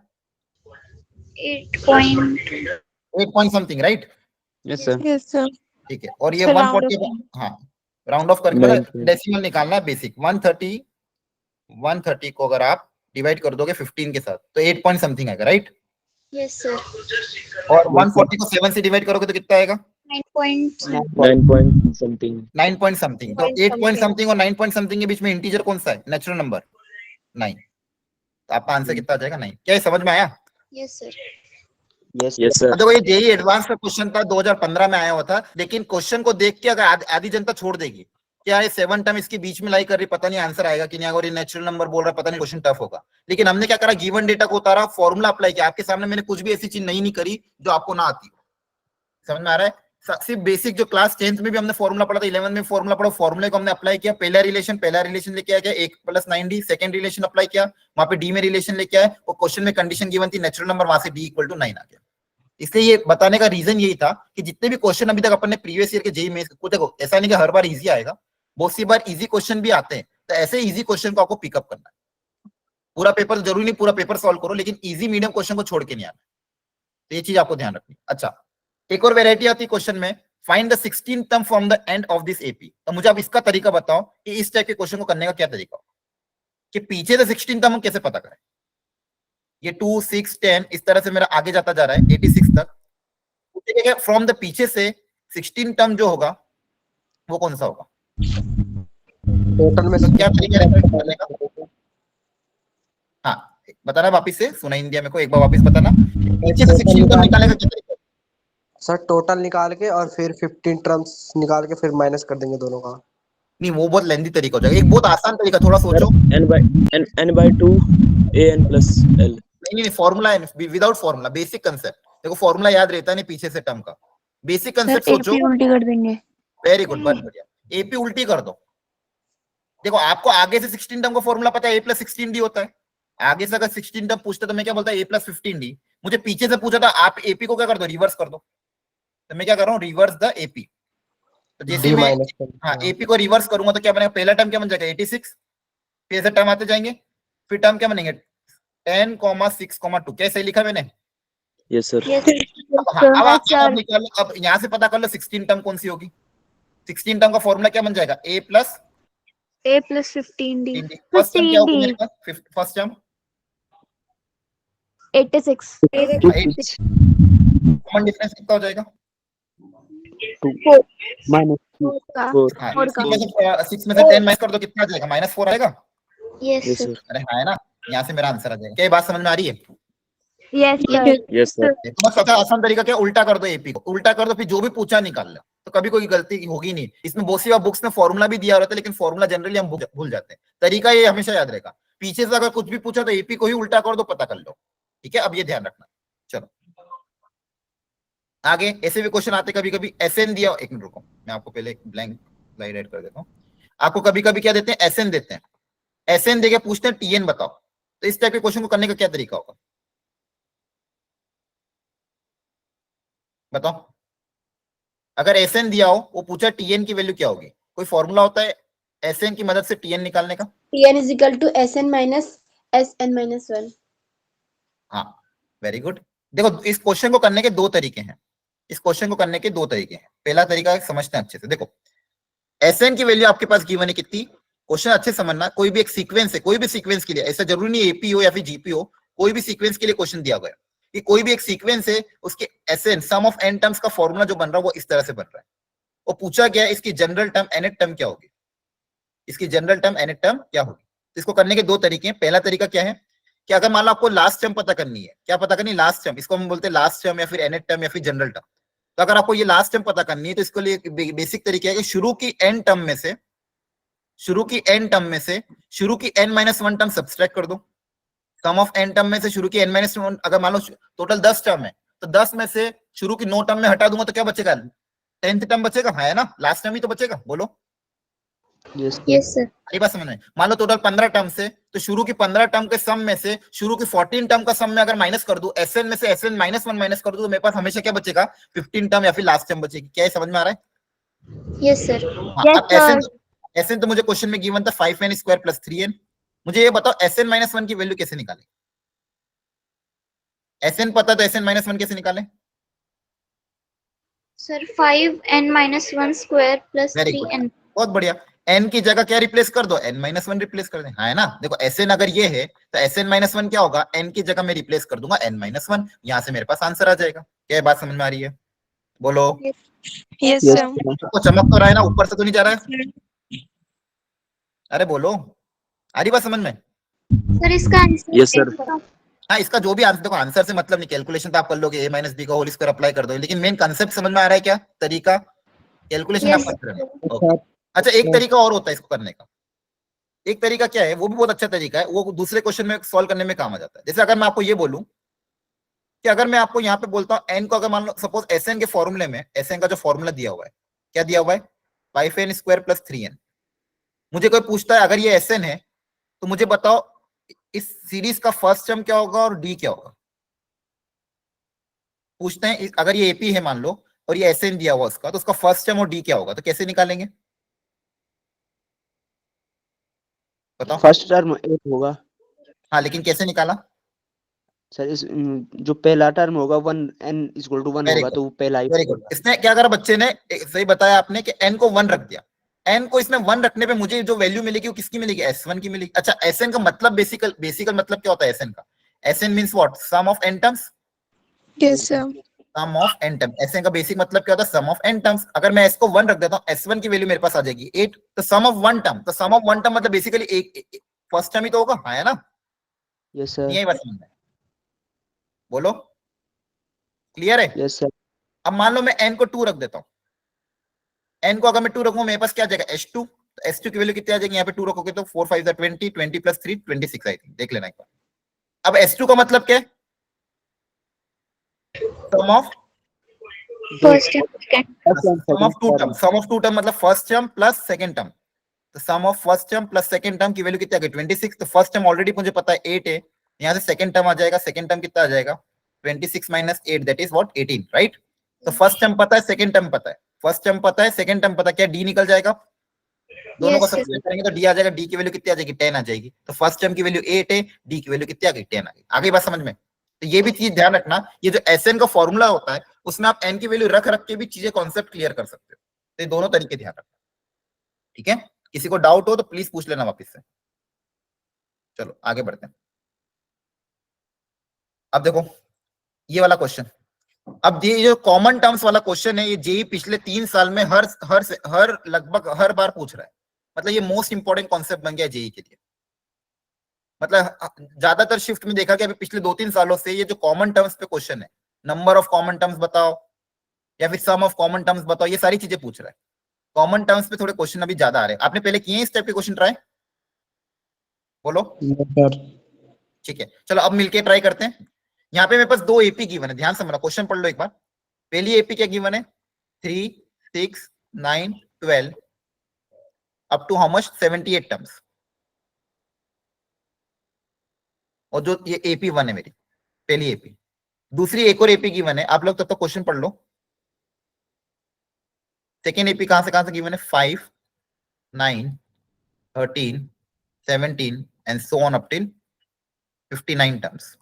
8 point something, right. Yes sir. Yes, sir. ठीक है, और ये Sir, round 140 off. हाँ राउंड ऑफ करके मतलब डेसिमल निकालना है बेसिक। 130 को अगर आप डिवाइड कर दोगे 15 के साथ तो 8 पॉइंट समथिंग आएगा, राइट। Yes, sir. और 140 को 7 से डिवाइड करोगे तो कितना आएगा, 9 point something. 9 point something. तो 8 पॉइंट समथिंग और 9 पॉइंट समथिंग के बीच में इंटीजर कौन सा है, नेचुरल नंबर 9। तो आपका आंसर कितना आ जाएगा, 9। क्या ये समझ में आया। Yes, sir. Yes. Yes sir. देखो ये जेई एडवांस का क्वेश्चन था, 2015 में आया हुआ था, लेकिन क्वेश्चन को देख के अगर आधी जनता छोड़ देगी क्या ये 7 टर्म इसके बीच में लाई कर रही, पता नहीं आंसर आएगा कि नहीं, अगर ये नेचुरल नंबर बोल रहा है पता नहीं क्वेश्चन टफ होगा। लेकिन हमने क्या करा, गिवन डेटा को उतारा, फॉर्मूला अप्लाई किया। आपके सामने मैंने कुछ भी ऐसी चीज नहीं करी जो आपको ना आती हो। समझ में आ रहा है, सिर्फ बेसिक जो क्लास 10th में भी हमने फॉर्मूला पढ़ा था, 11th में फॉर्मूला पढ़ा, फॉर्मूले को हमने अप्लाई किया। पहला रिलेशन लेके आ गया 1 + 9d, सेकंड रिलेशन अप्लाई किया, वहां पे d में रिलेशन लेके आए और क्वेश्चन में कंडीशन गिवन थी नेचुरल नंबर, वहां से d = 9 आ गया। इसलिए ये बताने का रीजन यही था कि जितने भी क्वेश्चन अभी तक अपन ने प्रीवियस ईयर के जेईई मेंस को, देखो ऐसा नहीं कि हर बार इजी आएगा, बहुत सी बार इजी क्वेश्चन भी आते हैं, तो ऐसे इजी क्वेश्चन को आपको पिकअप करना है। पूरा पेपर जरूरी नहीं पूरा पेपर सॉल्व करो, लेकिन इजी मीडियम क्वेश्चन को छोड़ के नहीं आना, तो ये चीज आपको ध्यान रखनी। अच्छा, एक और वेरायटी आती है क्वेश्चन में, find the 16 term from the end of this AP. तो मुझे अब इसका तरीका बताओ कि इस टाइप के क्वेश्चन को करने का क्या तरीका हो, कि पीछे से 16 टर्म हम कैसे पता करें। ये 2, 6, 10 इस तरह से मेरा आगे जाता जा रहा है 86 तक, फ्रॉम द पीछे से 16 टर्म जो होगा वो कौन सा होगा, टोटल में तो क्या तरीका रहेगा करने का। हाँ बताना वापिस से, सुना इंडिया में को एक बार वापिस बताना, पीछे से 16 टर्म निकालेगा क्या तरीका। सर टोटल निकाल के और फिर 15 टर्म्स निकाल के फिर माइनस कर देंगे दोनों का। नहीं वो बहुत लेंदी तरीका हो जाएगा, एक बहुत आसान तरीका, थोड़ा सोचो। n/2 an plus l। नहीं फॉर्मूला है, विदाउट फॉर्मूला, बेसिक कंसेप्ट। देखो फॉर्मूला याद रहता नहीं पीछे से टर्म का, बेसिक कंसेप्ट सोचो। उल्टी कर देंगे। वेरी गुड, बहुत बढ़िया, एपी उल्टी कर दो। देखो आपको आगे से 16 टर्म का फॉर्मूला पता है, a + 16d होता है। आगे से अगर 16 टर्म पूछता तो मैं क्या बोलता है, a + 15d। मुझे पीछे से पूछा था, आप एपी को क्या कर दो, रिवर्स कर दो। तो मैं क्या कर रहा हूँ, रिवर्स द एपी। तो जैसे मैं हाँ एपी को रिवर्स करूंगा तो क्या बनेगा, पहला टर्म क्या बन जाएगा 86, फिर ऐसे टर्म आते जाएंगे, फिर टर्म क्या बनेंगे 10, 6, 2। कैसे लिखा मैंने? Yes sir. अब निकालो, अब यहाँ से पता कर लो 16 टर्म कौन सी होगी। 16 टर्म का फॉर्मूला क्या बन जाएगा, a + a plus 15d। First term क्या होगी मेरे पास, फर्स्ट टर्म 86। कॉमन डिफरेंस कितना हो जाएगा, minus 4। हाँ 6 में से 10 माइनस कर दो, कितना आ जाएगा, -4 आएगा। Yes sir. अरे हाँ है ना, यहाँ से मेरा आंसर आ जाएगा। क्या ये बात समझ में आ रही है? Yes sir. Yes sir. तो सबसे आसान तरीका क्या, उल्टा कर दो एपी को, उल्टा कर दो, फिर जो भी पूछा निकाल लो, तो कभी कोई गलती होगी नहीं। इसमें बहुत सी बुक्स में फॉर्मूला भी दिया रहता है, लेकिन फॉर्मूला जनरली हम भूल जाते हैं। तरीका ये हमेशा याद रहेगा, पीछे से अगर कुछ भी पूछा तो एपी को ही उल्टा कर दो, पता कर लो। ठीक है, अब ये ध्यान रखना। चलो आगे, ऐसे भी क्वेश्चन आते कभी कभी, एसएन दिया, एक मिनट रुको, मैं आपको पहले एक ब्लैंक स्लाइड ऐड कर देता हूँ। आपको कभी कभी क्या देते हैं, एसएन देते हैं, एसएन देके पूछते हैं टीएन बताओ। तो इस टाइप के क्वेश्चन को करने का क्या तरीका होगा, बताओ। अगर एसएन दिया हो, वो पूछा टीएन की वैल्यू क्या होगी, कोई फॉर्मूला होता है एसएन की मदद से टीएन निकालने का? Tn = Sn - Sn - 1। हाँ वेरी गुड। देखो इस क्वेश्चन को करने के दो तरीके हैं, इस क्वेश्चन को करने के दो तरीके हैं। पहला तरीका समझते हैं अच्छे से। देखो एसएन की वैल्यू आपके पास गिवन है कितनी, क्वेश्चन अच्छे समझना। कोई भी एक सीक्वेंस है, कोई भी सीक्वेंस के लिए, ऐसा जरूरी नहीं एपी हो या फिर जीपी हो, कोई भी सीक्वेंस के लिए क्वेश्चन दिया गया कि कोई भी एक सीक्वेंस है, उसके SN sum of n terms का फॉर्मूला जो बन रहा है वो इस तरह से बन रहा है। वो पूछा गया इसकी जनरल टर्म nth टर्म क्या होगी, इसकी जनरल टर्म nth टर्म क्या होगी। तो इसको करने के दो तरीके हैं। पहला तरीका क्या है कि अगर मान लो आपको लास्ट टर्म पता करनी है, क्या पता करनी, लास्ट टर्म, इसको हम बोलते हैं लास्ट टर्म या फिर nth टर्म या फिर जनरल टर्म। तो अगर आपको ये लास्ट टर्म पता करनी है तो इसके लिए बेसिक तरीका है कि शुरू की n टर्म में से शुरू की n - 1 टर्म सब्सट्रैक्ट कर दो। सम ऑफ n टर्म में से शुरू की n - 1, अगर मान लो टोटल 10 टर्म है तो 10 में से शुरू की 9 टर्म में हटा दूंगा तो क्या बचेगा, 10th टर्म बचेगा, है ना, लास्ट टर्म ही तो बचेगा। बोलो yes Yes sir। अरे बात समझ में। मान लो टोटल 15 टर्म से, तो शुरू की 15 टर्म के सम में से शुरू की 14 टर्म का सम में अगर माइनस कर दूं, एसएन में से एसएन -1 माइनस कर दूं, तो मेरे पास हमेशा क्या बचेगा, 15 टर्म या फिर लास्ट टर्म बचेगी। क्या ये समझ में आ रहा है? Yes sir। हाँ, अब एसएन तो मुझे क्वेश्चन में गिवन था 5n² + 3n। मुझे ये बताओ एसएन -1 की वैल्यू कैसे निकालें, एसएन पता तो एसएन -1 कैसे निकालें? Sir 5n - 1 square plus very good, 3n। बहुत बढ़िया। n की जगह क्या रिप्लेस कर दो, n - 1 रिप्लेस कर दें, हाँ है ना। देखो Sn अगर ये है तो Sn - 1 क्या होगा, n की जगह मैं रिप्लेस कर दूंगा n - 1, यहाँ से मेरे पास आंसर आ जाएगा। क्या बात समझ में आ रही है? बोलो। Yes yes sir। तो चमक तो रहा है ना, ऊपर से तो नहीं जा रहा है? अरे बोलो, आ रही बात समझ में? सर इसका आंसर Yes, sir। हाँ, इसका जो भी आंसर, देखो आंसर से मतलब नहीं, कैलकुलेशन तो आप कर लोगे, a - b का होल स्क्वायर अप्लाई कर दो, लेकिन मेन कंसेप्ट समझ में आ रहा है क्या, तरीका, कैलकुलेशन आप कर रहे हो। ओके। अच्छा, एक तरीका और होता है इसको करने का। एक तरीका क्या है, वो भी बहुत अच्छा तरीका है, वो दूसरे क्वेश्चन में सॉल्व करने में काम आ जाता है। जैसे अगर मैं आपको ये बोलूं कि अगर मैं आपको यहाँ पे बोलता हूँ n को, अगर मान लो सपोज एसएन के फॉर्मूले में, एसएन का जो फॉर्मूला दिया हुआ है, क्या दिया हुआ है, 5n² + 3n। मुझे कोई पूछता है अगर ये एसएन है तो मुझे बताओ इस सीरीज का फर्स्ट टर्म क्या होगा और डी क्या होगा। पूछते हैं अगर ये एपी है मान लो और ये एसएन दिया हुआ उसका, तो उसका फर्स्ट टर्म और डी क्या होगा, तो कैसे निकालेंगे बताओ। फर्स्ट टर्म 8 होगा हाँ लेकिन कैसे निकाला? सर। इस जो पहला टर्म होगा 1 n इक्वल टू 1 वेरी होगा, गुड, तो वो पहला ही वेरी गुड। इसने क्या करा बच्चे ने, सही बताया आपने कि n को 1 रख दिया। n को इसमें 1 रखने पे मुझे जो वैल्यू मिलेगी वो किसकी मिलेगी, s1 की मिलेगी। अच्छा sn का मतलब बेसिकल मतलब क्या होता है sn का? sn means what, sum of n terms. Yes, sir. Sum of n term, sn का बेसिक मतलब क्या होता है, सम ऑफ n टर्म्स। अगर मैं s को 1 रख देता हूं, s1 की वैल्यू मेरे पास आ जाएगी 8, तो सम ऑफ 1 टर्म, तो सम ऑफ 1 टर्म मतलब बेसिकली एक फर्स्ट टर्म ही तो होगा, हाँ है ना? यस सर, यही बात समझ में, बोलो क्लियर है? Yes sir. अब मान लो मैं n को 2 रख देता हूं, n को अगर मैं 2 रखूं मेरे पास क्या आ जाएगा, h2। तो h2 की वैल्यू कितनी आ जाएगी, यहाँ पे 2 रखोगे तो 4 5 20, 20 प्लस 3 26 आई थिंक, देख लेना एक बार। अब h2 का मतलब क्या है, sum of First and second. Sum of two term मतलब first term plus second term. तो sum of first term plus second term की वैल्यू कितनी आ गई 26। तो फर्स्ट टर्म ऑलरेडी मुझे पता है 8 है, यहाँ से सेकंड टर्म आ जाएगा, सेकंड टर्म कितना आ जाएगा 26 minus 8 that is what 18 right. तो फर्स्ट टर्म पता है, सेकंड टर्म पता है, फर्स्ट टर्म पता है, सेकंड टर्म पता है, क्या डी निकल जाएगा, दोनों को Yes, yes. सब्ट्रैक्ट करेंगे तो डी आ जाएगा, डी की वैल्यू कितनी आ जाएगी 10 आ जाएगी। तो फर्स्ट टर्म की वैल्यू 8 है, डी की वैल्यू कितनी आ गई 10 आ गई। आगे बात समझ में? तो ये भी चीज ध्यान रखना, ये जो एसएन का फॉर्मूला होता है उसमें आप एन की वैल्यू रख रख के भी चीजें कॉन्सेप्ट क्लियर कर सकते हो। तो ये दोनों तरीके ध्यान रखना, ठीक है? किसी को डाउट हो तो प्लीज पूछ लेना वापस से। चलो आगे बढ़ते हैं। अब देखो ये वाला क्वेश्चन, अब ये जो कॉमन टर्म्स वाला क्वेश्चन है, ये जेई पिछले 3 साल में हर लगभग हर बार पूछ रहा है। मतलब ये मोस्ट इंपॉर्टेंट कॉन्सेप्ट बन गया जेई के लिए। मतलब ज्यादातर शिफ्ट में देखा कि अभी पिछले 2-3 सालों से ये जो कॉमन टर्म्स पे क्वेश्चन है, नंबर ऑफ कॉमन टर्म्स बताओ या फिर सम ऑफ कॉमन टर्म्स बताओ, ये सारी चीजें पूछ रहा है। कॉमन टर्म्स पे थोड़े क्वेश्चन अभी ज्यादा आ रहे हैं। आपने पहले किए हैं इस टाइप के क्वेश्चन ट्राई? बोलो। ठीक है चलो अब मिलके ट्राई करते हैं। यहाँ पे मेरे पास 2 एपी गिवन है, ध्यान से मेरा क्वेश्चन पढ़ लो एक बार। पहली एपी क्या गिवन है, 3, 6, 9, 12 up to how much 78 terms. और जो ये एपी 1 है मेरी पहली एपी। दूसरी एक और एपी गिवन है, आप लोग तब तक क्वेश्चन पढ़ लो। सेकेंड एपी कहां से गिवन है, 5, 9, 13, 17 and so on up till 59 terms.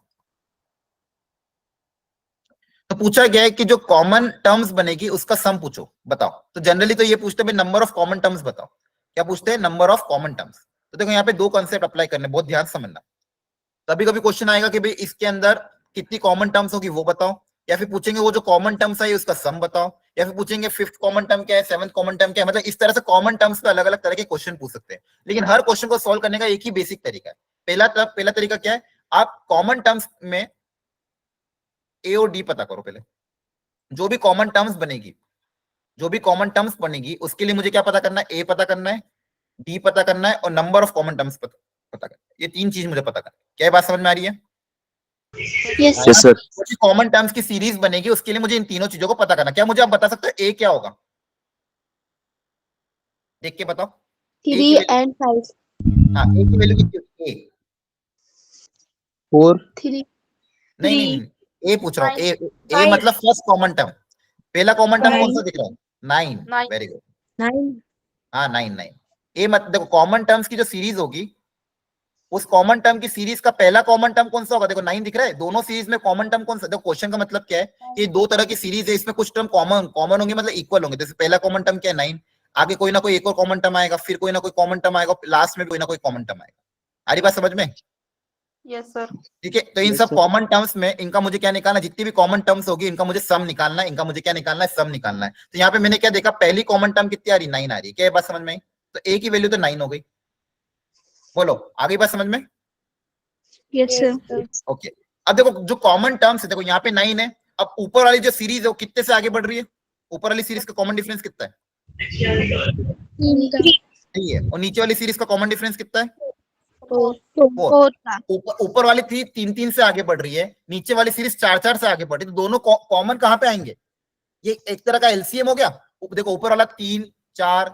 तो पूछा गया है कि जो कॉमन टर्म्स बनेगी उसका सम पूछो, बताओ। तो जनरली तो ये पूछते हैं नंबर ऑफ कॉमन टर्म्स बताओ। क्या पूछते हैं, नंबर ऑफ कॉमन टर्म्स। तो देखो यहाँ पे 2 कॉन्सेप्ट अप्लाई करने, बहुत ध्यान समझना। कभी कभी क्वेश्चन आएगा कि भाई इसके अंदर कितनी कॉमन टर्म्स होगी वो बताओ, या फिर पूछेंगे वो जो कॉमन टर्म्स है उसका सम बताओ, या फिर पूछेंगे 5th कॉमन टर्म क्या है, 7th कॉमन टर्म क्या है। मतलब इस तरह से कॉमन टर्म्स पे अलग अलग तरह के क्वेश्चन पूछ सकते हैं। लेकिन हर क्वेश्चन को सॉल्व करने का एक ही बेसिक तरीका है। पहला तरीका क्या है, आप कॉमन टर्म्स में ए और डी पता करो पहले। जो भी कॉमन टर्म्स बनेगी उसके लिए मुझे क्या पता करना है, ए पता करना है, डी पता करना है और नंबर ऑफ कॉमन टर्म्स पता करना है। ये 3 चीज मुझे पता करना है। क्या बात समझ में आ रही है? Yes, Yes, sir. Common terms की सीरीज बनेगी उसके लिए मुझे इन तीनों चीजों को पता करना। क्या मुझे आप बता सकते हो ए क्या होगा, देख के बताओ। 3 and 5. हाँ ए की वैल्यू कितनी होगी, ए 4 3. नहीं ए पूछ रहा हूँ। ए मतलब फर्स्ट कॉमन टर्म। पहला कॉमन टर्म कौन सा दिख रहा है, 9। Very good, 9. हाँ 9। ए मत देखो, कॉमन टर्म्स की जो सीरीज होगी उस कॉमन टर्म की सीरीज का पहला कॉमन टर्म कौन सा होगा, देखो 9 दिख रहा है। दोनों सीरीज में कॉमन टर्म कौन सा, देखो क्वेश्चन का मतलब क्या है, ये 2 तरह की सीरीज है, इसमें कुछ टर्म कॉमन होंगे मतलब इक्वल होंगे। जैसे पहला कॉमन टर्म क्या है 9, आगे कोई ना कोई एक और कॉमन टर्म आएगा, फिर कोई ना कोई कॉमन टर्म आएगा, लास्ट में कोई ना कोई कॉमन टर्म आएगा। आ रही बात समझ में? Yes, sir. ठीक है, तो इन सब कॉमन टर्म्स में इनका मुझे क्या निकालना है, जितनी भी कॉमन टर्म्स होगी इनका मुझे सम निकालना है, इनका मुझे क्या निकालना है, सम निकालना है। तो यहाँ पे मैंने क्या देखा, पहली कॉमन टर्म कितनी आ रही, 9 आ रही है। क्या बात समझ में आई? तो ए की वैल्यू तो 9 हो गई। बोलो आगे बात समझ में? Yes, sir. ओके अब देखो जो कॉमन टर्म्स है, देखो यहाँ पे 9 है। अब ऊपर वाली जो सीरीज है वो कितने से आगे बढ़ रही है, ऊपर वाली सीरीज का कॉमन डिफरेंस कितना है, 3 है। और नीचे वाली सीरीज का कॉमन डिफरेंस कितना है, 4। ऊपर वाली 3 से आगे बढ़ रही है, नीचे वाली सीरीज 4 से आगे बढ़ रही है। तो दोनों कॉमन कहां पे आएंगे, ये एक तरह का एलसीएम हो गया। देखो ऊपर वाला 3, 4,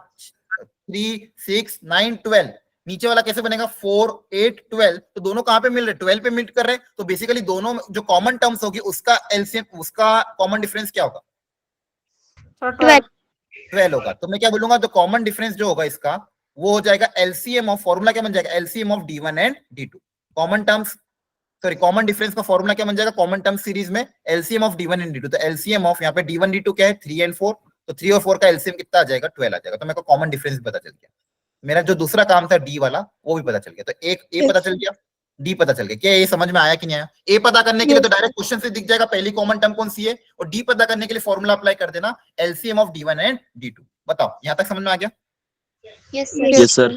3, 6, 9, 12, नीचे वाला कैसे बनेगा 4 8 12, तो दोनों कहां पे मिल रहे 12 पे मीट कर रहे हैं, तो बेसिकली दोनों जो कॉमन टर्म्स होगी उसका एलसीएम उसका कॉमन डिफरेंस क्या होगा 12 होगा। तो मैं क्या बोलूंगा जो कॉमन डिफरेंस जो होगा इसका वो हो जाएगा एलसीएम ऑफ, फॉर्मूला क्या बन जाएगा LCM of D1 and D2। Common terms sorry common difference का फॉर्मूला क्या बन जाएगा कॉमन टर्म सीरीज में LCM of D1 and D2। तो एलसीएम ऑफ यहाँ पे D1 D2 क्या है 3 एंड 4, तो 3 और 4 का एलसीएम कितना आ जाएगा 12 आ जाएगा। तो मेरे को कॉमन डिफरेंस भी पता चल गया, मेरा जो दूसरा काम था डी वाला वो भी पता चल गया। तो एक ए पता चल गया, डी पता चल गया। क्या ये समझ में आया कि नहीं आया? ए पता करने के लिए तो डायरेक्ट क्वेश्चन से दिख जाएगा पहली कॉमन टर्म कौन सी है, और डी पता करने के लिए फॉर्मूला अप्लाई कर देना LCM of D1 and D2। बताओ यहां तक समझ में आ गया? Yes, Yes, sir.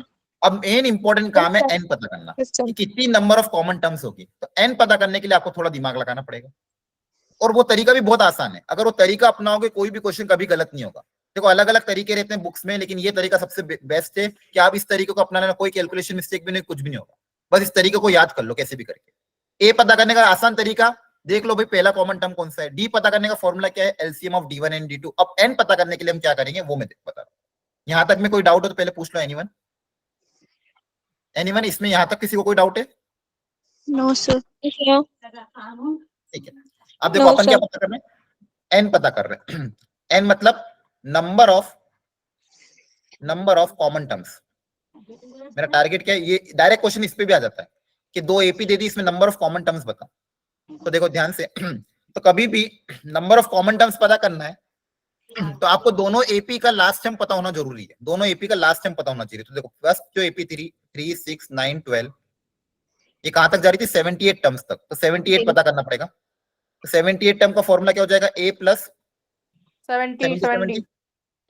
अब मेन इंपॉर्टेंट काम है एन पता करना कि कितनी नंबर ऑफ कॉमन टर्म्स होगी। तो एन पता करने के लिए आपको थोड़ा दिमाग लगाना पड़ेगा, और वो तरीका भी बहुत आसान है। अगर वो तरीका अपनाओगे कोई भी क्वेश्चन कभी गलत नहीं होगा। देखो अलग अलग तरीके रहते हैं बुक्स में, लेकिन ये तरीका सबसे बेस्ट है कि आप इस तरीके को अपना लेना, कोई कैलकुलेशन मिस्टेक भी नहीं, कुछ भी नहीं होगा। बस इस तरीके को याद कर लो कैसे भी करके। ए पता करने का आसान तरीका देख लो भाई, पहला कॉमन टर्म कौन सा है। डी पता करने का फॉर्मूला क्या है LCM of D1 and D2। अब एन पता करने के लिए हम क्या करेंगे वो मैं बता रहा हूँ। यहां तक में कोई डाउट हो तो पहले पूछ लो एनीवन। एनीवन इसमें यहां तक किसी को कोई डाउट है? No, sir. ठीक है, अब देखो No, अपन क्या sir. पता कर रहे हैं, एन पता कर रहे हैं। एन मतलब नंबर ऑफ कॉमन टर्म्स। मेरा टारगेट क्या है, ये डायरेक्ट क्वेश्चन इस पे भी आ जाता है कि 2 एपी दे दी, इसमें नंबर ऑफ कॉमन टर्म्स बता। तो देखो ध्यान से तो कभी भी नंबर ऑफ कॉमन टर्म्स पता करना है तो आपको दोनों एपी का लास्ट टर्म पता होना जरूरी है। दोनों एपी का लास्ट टर्म पता होना चाहिए। तो देखो फर्स्ट जो एपी 3 6 9 12 ये कहां तक जा रही थी 78 टर्म्स तक, तो 78 पता करना पड़ेगा। तो 78 टर्म का फॉर्मूला क्या हो जाएगा a प्लस 70.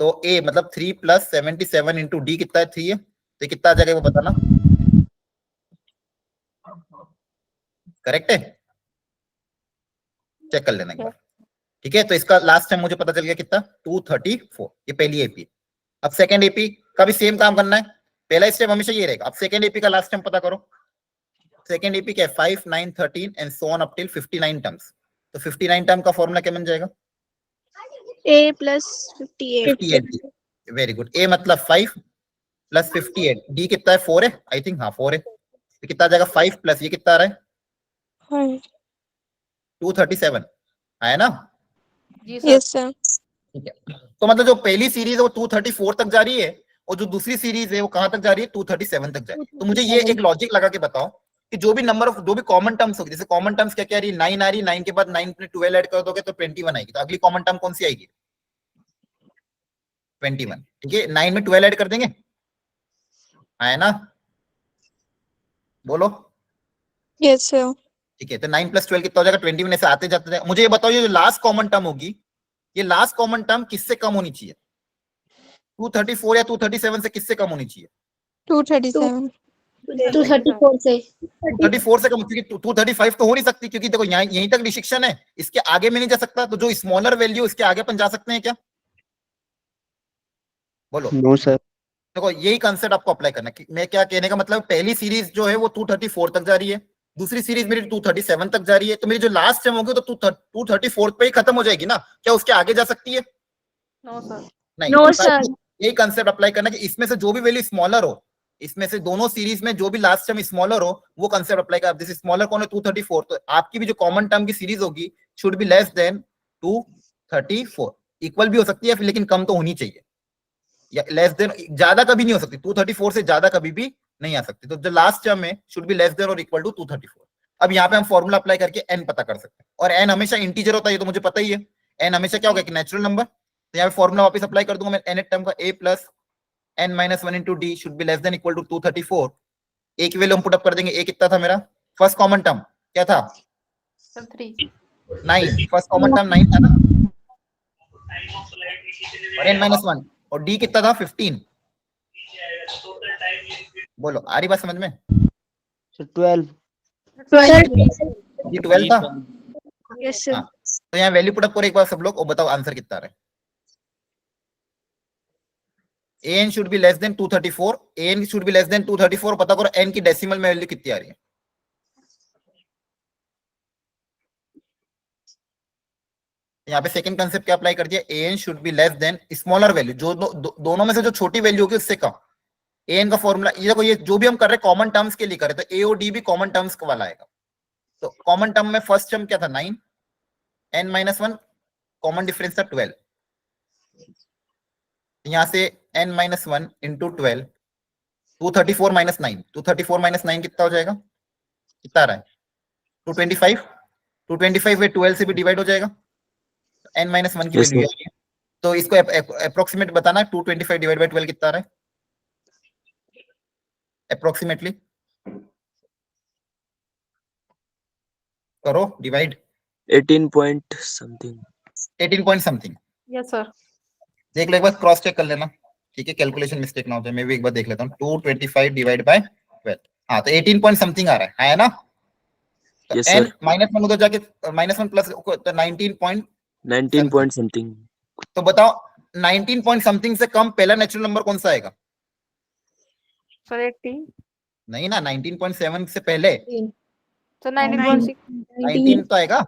तो a मतलब 3 प्लस 77 इंटू डी कितना है 3 है, तो कितना आ जाएगा वो बताना। करेक्ट है, चेक कर लेना एक बार। ठीक है, तो इसका लास्ट टाइम मुझे पता चल गया कितना 234, ये पहली एपी। अब सेकंड एपी का भी सेम काम करना है, पहला स्टेप हमेशा ये रहेगा। अब सेकंड एपी का लास्ट टाइम पता करो। सेकंड एपी क्या है 5 9 13 and so on up till 59 terms. तो 59 टर्म का फॉर्मूला क्या बन जाएगा A plus 58. 58। वेरी गुड, ए मतलब 5 प्लस 58, डी कितना है 4 है आई थिंक, हाँ 4 है। तो कितना आ जाएगा 5 प्लस ये कितना आ रहा है 237 आया ना? Yes, sir. ठीक है, तो मतलब जो पहली सीरीज है वो 234 तक जा रही है, और जो दूसरी सीरीज है वो कहां तक जा रही है 237 तक जा रही है। तो मुझे ये एक लॉजिक लगा के बताओ कि जो भी नंबर ऑफ जो भी कॉमन टर्म्स होगी, जैसे कॉमन टर्म्स क्या क्या आ रही है 9 आ रही है, 9 के बाद 9 में 12 ऐड कर दोगे तो 21 आएगी। तो अगली कॉमन टर्म कौन सी आएगी 21। ठीक है, 9 में 12 ऐड कर देंगे, आया ना? बोलो। Yes, sir. ठीक है, तो 9 प्लस 12 कितना हो जाएगा 21। ऐसे आते जाते जाते मुझे ये बताओ, ये जो लास्ट कॉमन टर्म होगी, ये लास्ट कॉमन टर्म किससे कम होनी चाहिए 234 या 237 से किससे कम होनी चाहिए? 237. 234 से 234 से कम, क्योंकि 235 तो हो नहीं सकती, क्योंकि देखो यहाँ यहीं तक रिस्ट्रिक्शन है, इसके आगे में नहीं जा सकता। तो जो स्मॉलर वैल्यू इसके आगे अपन जा सकते हैं क्या? बोलो। No sir. देखो यही कंसेप्ट आपको अप्लाई करना है। मैं क्या कहने का मतलब, पहली सीरीज जो है वो 234 तक जा रही है, दूसरी सीरीज मेरी 237 तक जा रही है, तो मेरी जो लास्ट टर्म होगी तो 234 पे ही खत्म हो जाएगी ना? क्या उसके आगे जा सकती है? No, sir. नहीं। No, तो sir. यही कंसेप्ट अप्लाई करना कि इसमें से जो भी वैल्यू स्मॉलर हो, इसमें से दोनों सीरीज में जो भी लास्ट टर्म स्मॉलर हो वो कंसेप्ट अप्लाई कर। जैसे स्मॉलर कौन है 234, तो आपकी भी जो कॉमन टर्म की सीरीज होगी should be less then 234। Equal भी हो सकती है लेकिन कम तो होनी चाहिए, या लेस देन, ज्यादा कभी नहीं हो सकती, 234 से ज्यादा कभी भी नहीं आ सकती। तो जो लास्ट टर्म है शुड बी लेस देन और इक्वल टू 234। अब यहाँ पे हम फॉर्मूला अप्लाई करके एन पता कर सकते हैं, और एन हमेशा इंटीजर होता है, ये तो मुझे पता ही है। एन हमेशा क्या होगा कि नेचुरल नंबर। तो यहाँ पे फॉर्मूला वापस अप्लाई कर दूंगा मैं, एन टर्म का a plus n minus 1 into D should be less than equal to 234। A की वैल्यू हम पुट अप कर देंगे, a कितना था मेरा फर्स्ट कॉमन टर्म क्या था 9, फर्स्ट कॉमन टर्म 9 था ना, और n माइनस 1, और d कितना था 15। बोलो आ रही बात समझ में? सर 12। ये 12 था। Yes, sir. हाँ, तो यहाँ वैल्यू पुट अप करो एक बार सब लोग, और बताओ आंसर कितना आ रहा है। an should be less than 234, an should be less than 234, पता करो n की डेसिमल में वैल्यू कितनी आ रही है। यहाँ पे सेकंड कंसेप्ट क्या अप्लाई कर दिया, an should be less than smaller value, जो दोनों में से जो छोटी वैल्यू होगी उससे कम। एन का फॉर्मूला ये देखो, ये जो भी हम कर रहे हैं कॉमन टर्म्स के लिए कर रहे, तो ए और डी भी कॉमन टर्म्स वाला आएगा। तो कॉमन टर्म में फर्स्ट टर्म क्या था 9, n-1 कॉमन डिफरेंस था 12, यहां से n-1 इंटू 12 234 माइनस 9, 234 माइनस 9 कितना हो जाएगा, कितना आ रहा है 225, 225 वे 12 से भी डिवाइड हो जाएगा, n-1 की Yes, वैल्यू sir. है। तो इसको अप्रोक्सीमेट बताना, 225 डिवाइड बाय 12 कितना आ रहा है अप्रोक्सीमेटली, करो divide. 18 point something. 18 point something, Yes, sir. देख लो एक बार, क्रॉस चेक कर लेना, ठीक है, कैलकुलेशन मिस्टेक ना हो जाए। मैं भी एक बार देख लेता हूँ, 225 डिवाइड बाय 12, हाँ तो 18 पॉइंट समथिंग आ रहा है ना। तो Yes, n sir. -1 उधर जाके -1 प्लस तो 19 पॉइंट, 19 point something. तो बताओ 19 पॉइंट समथिंग से कम पहला नेचुरल नंबर कौन सा आएगा? Sir, 80. नहीं ना, 19.7 से पहले Sir, 19.6. 19 तो आएगा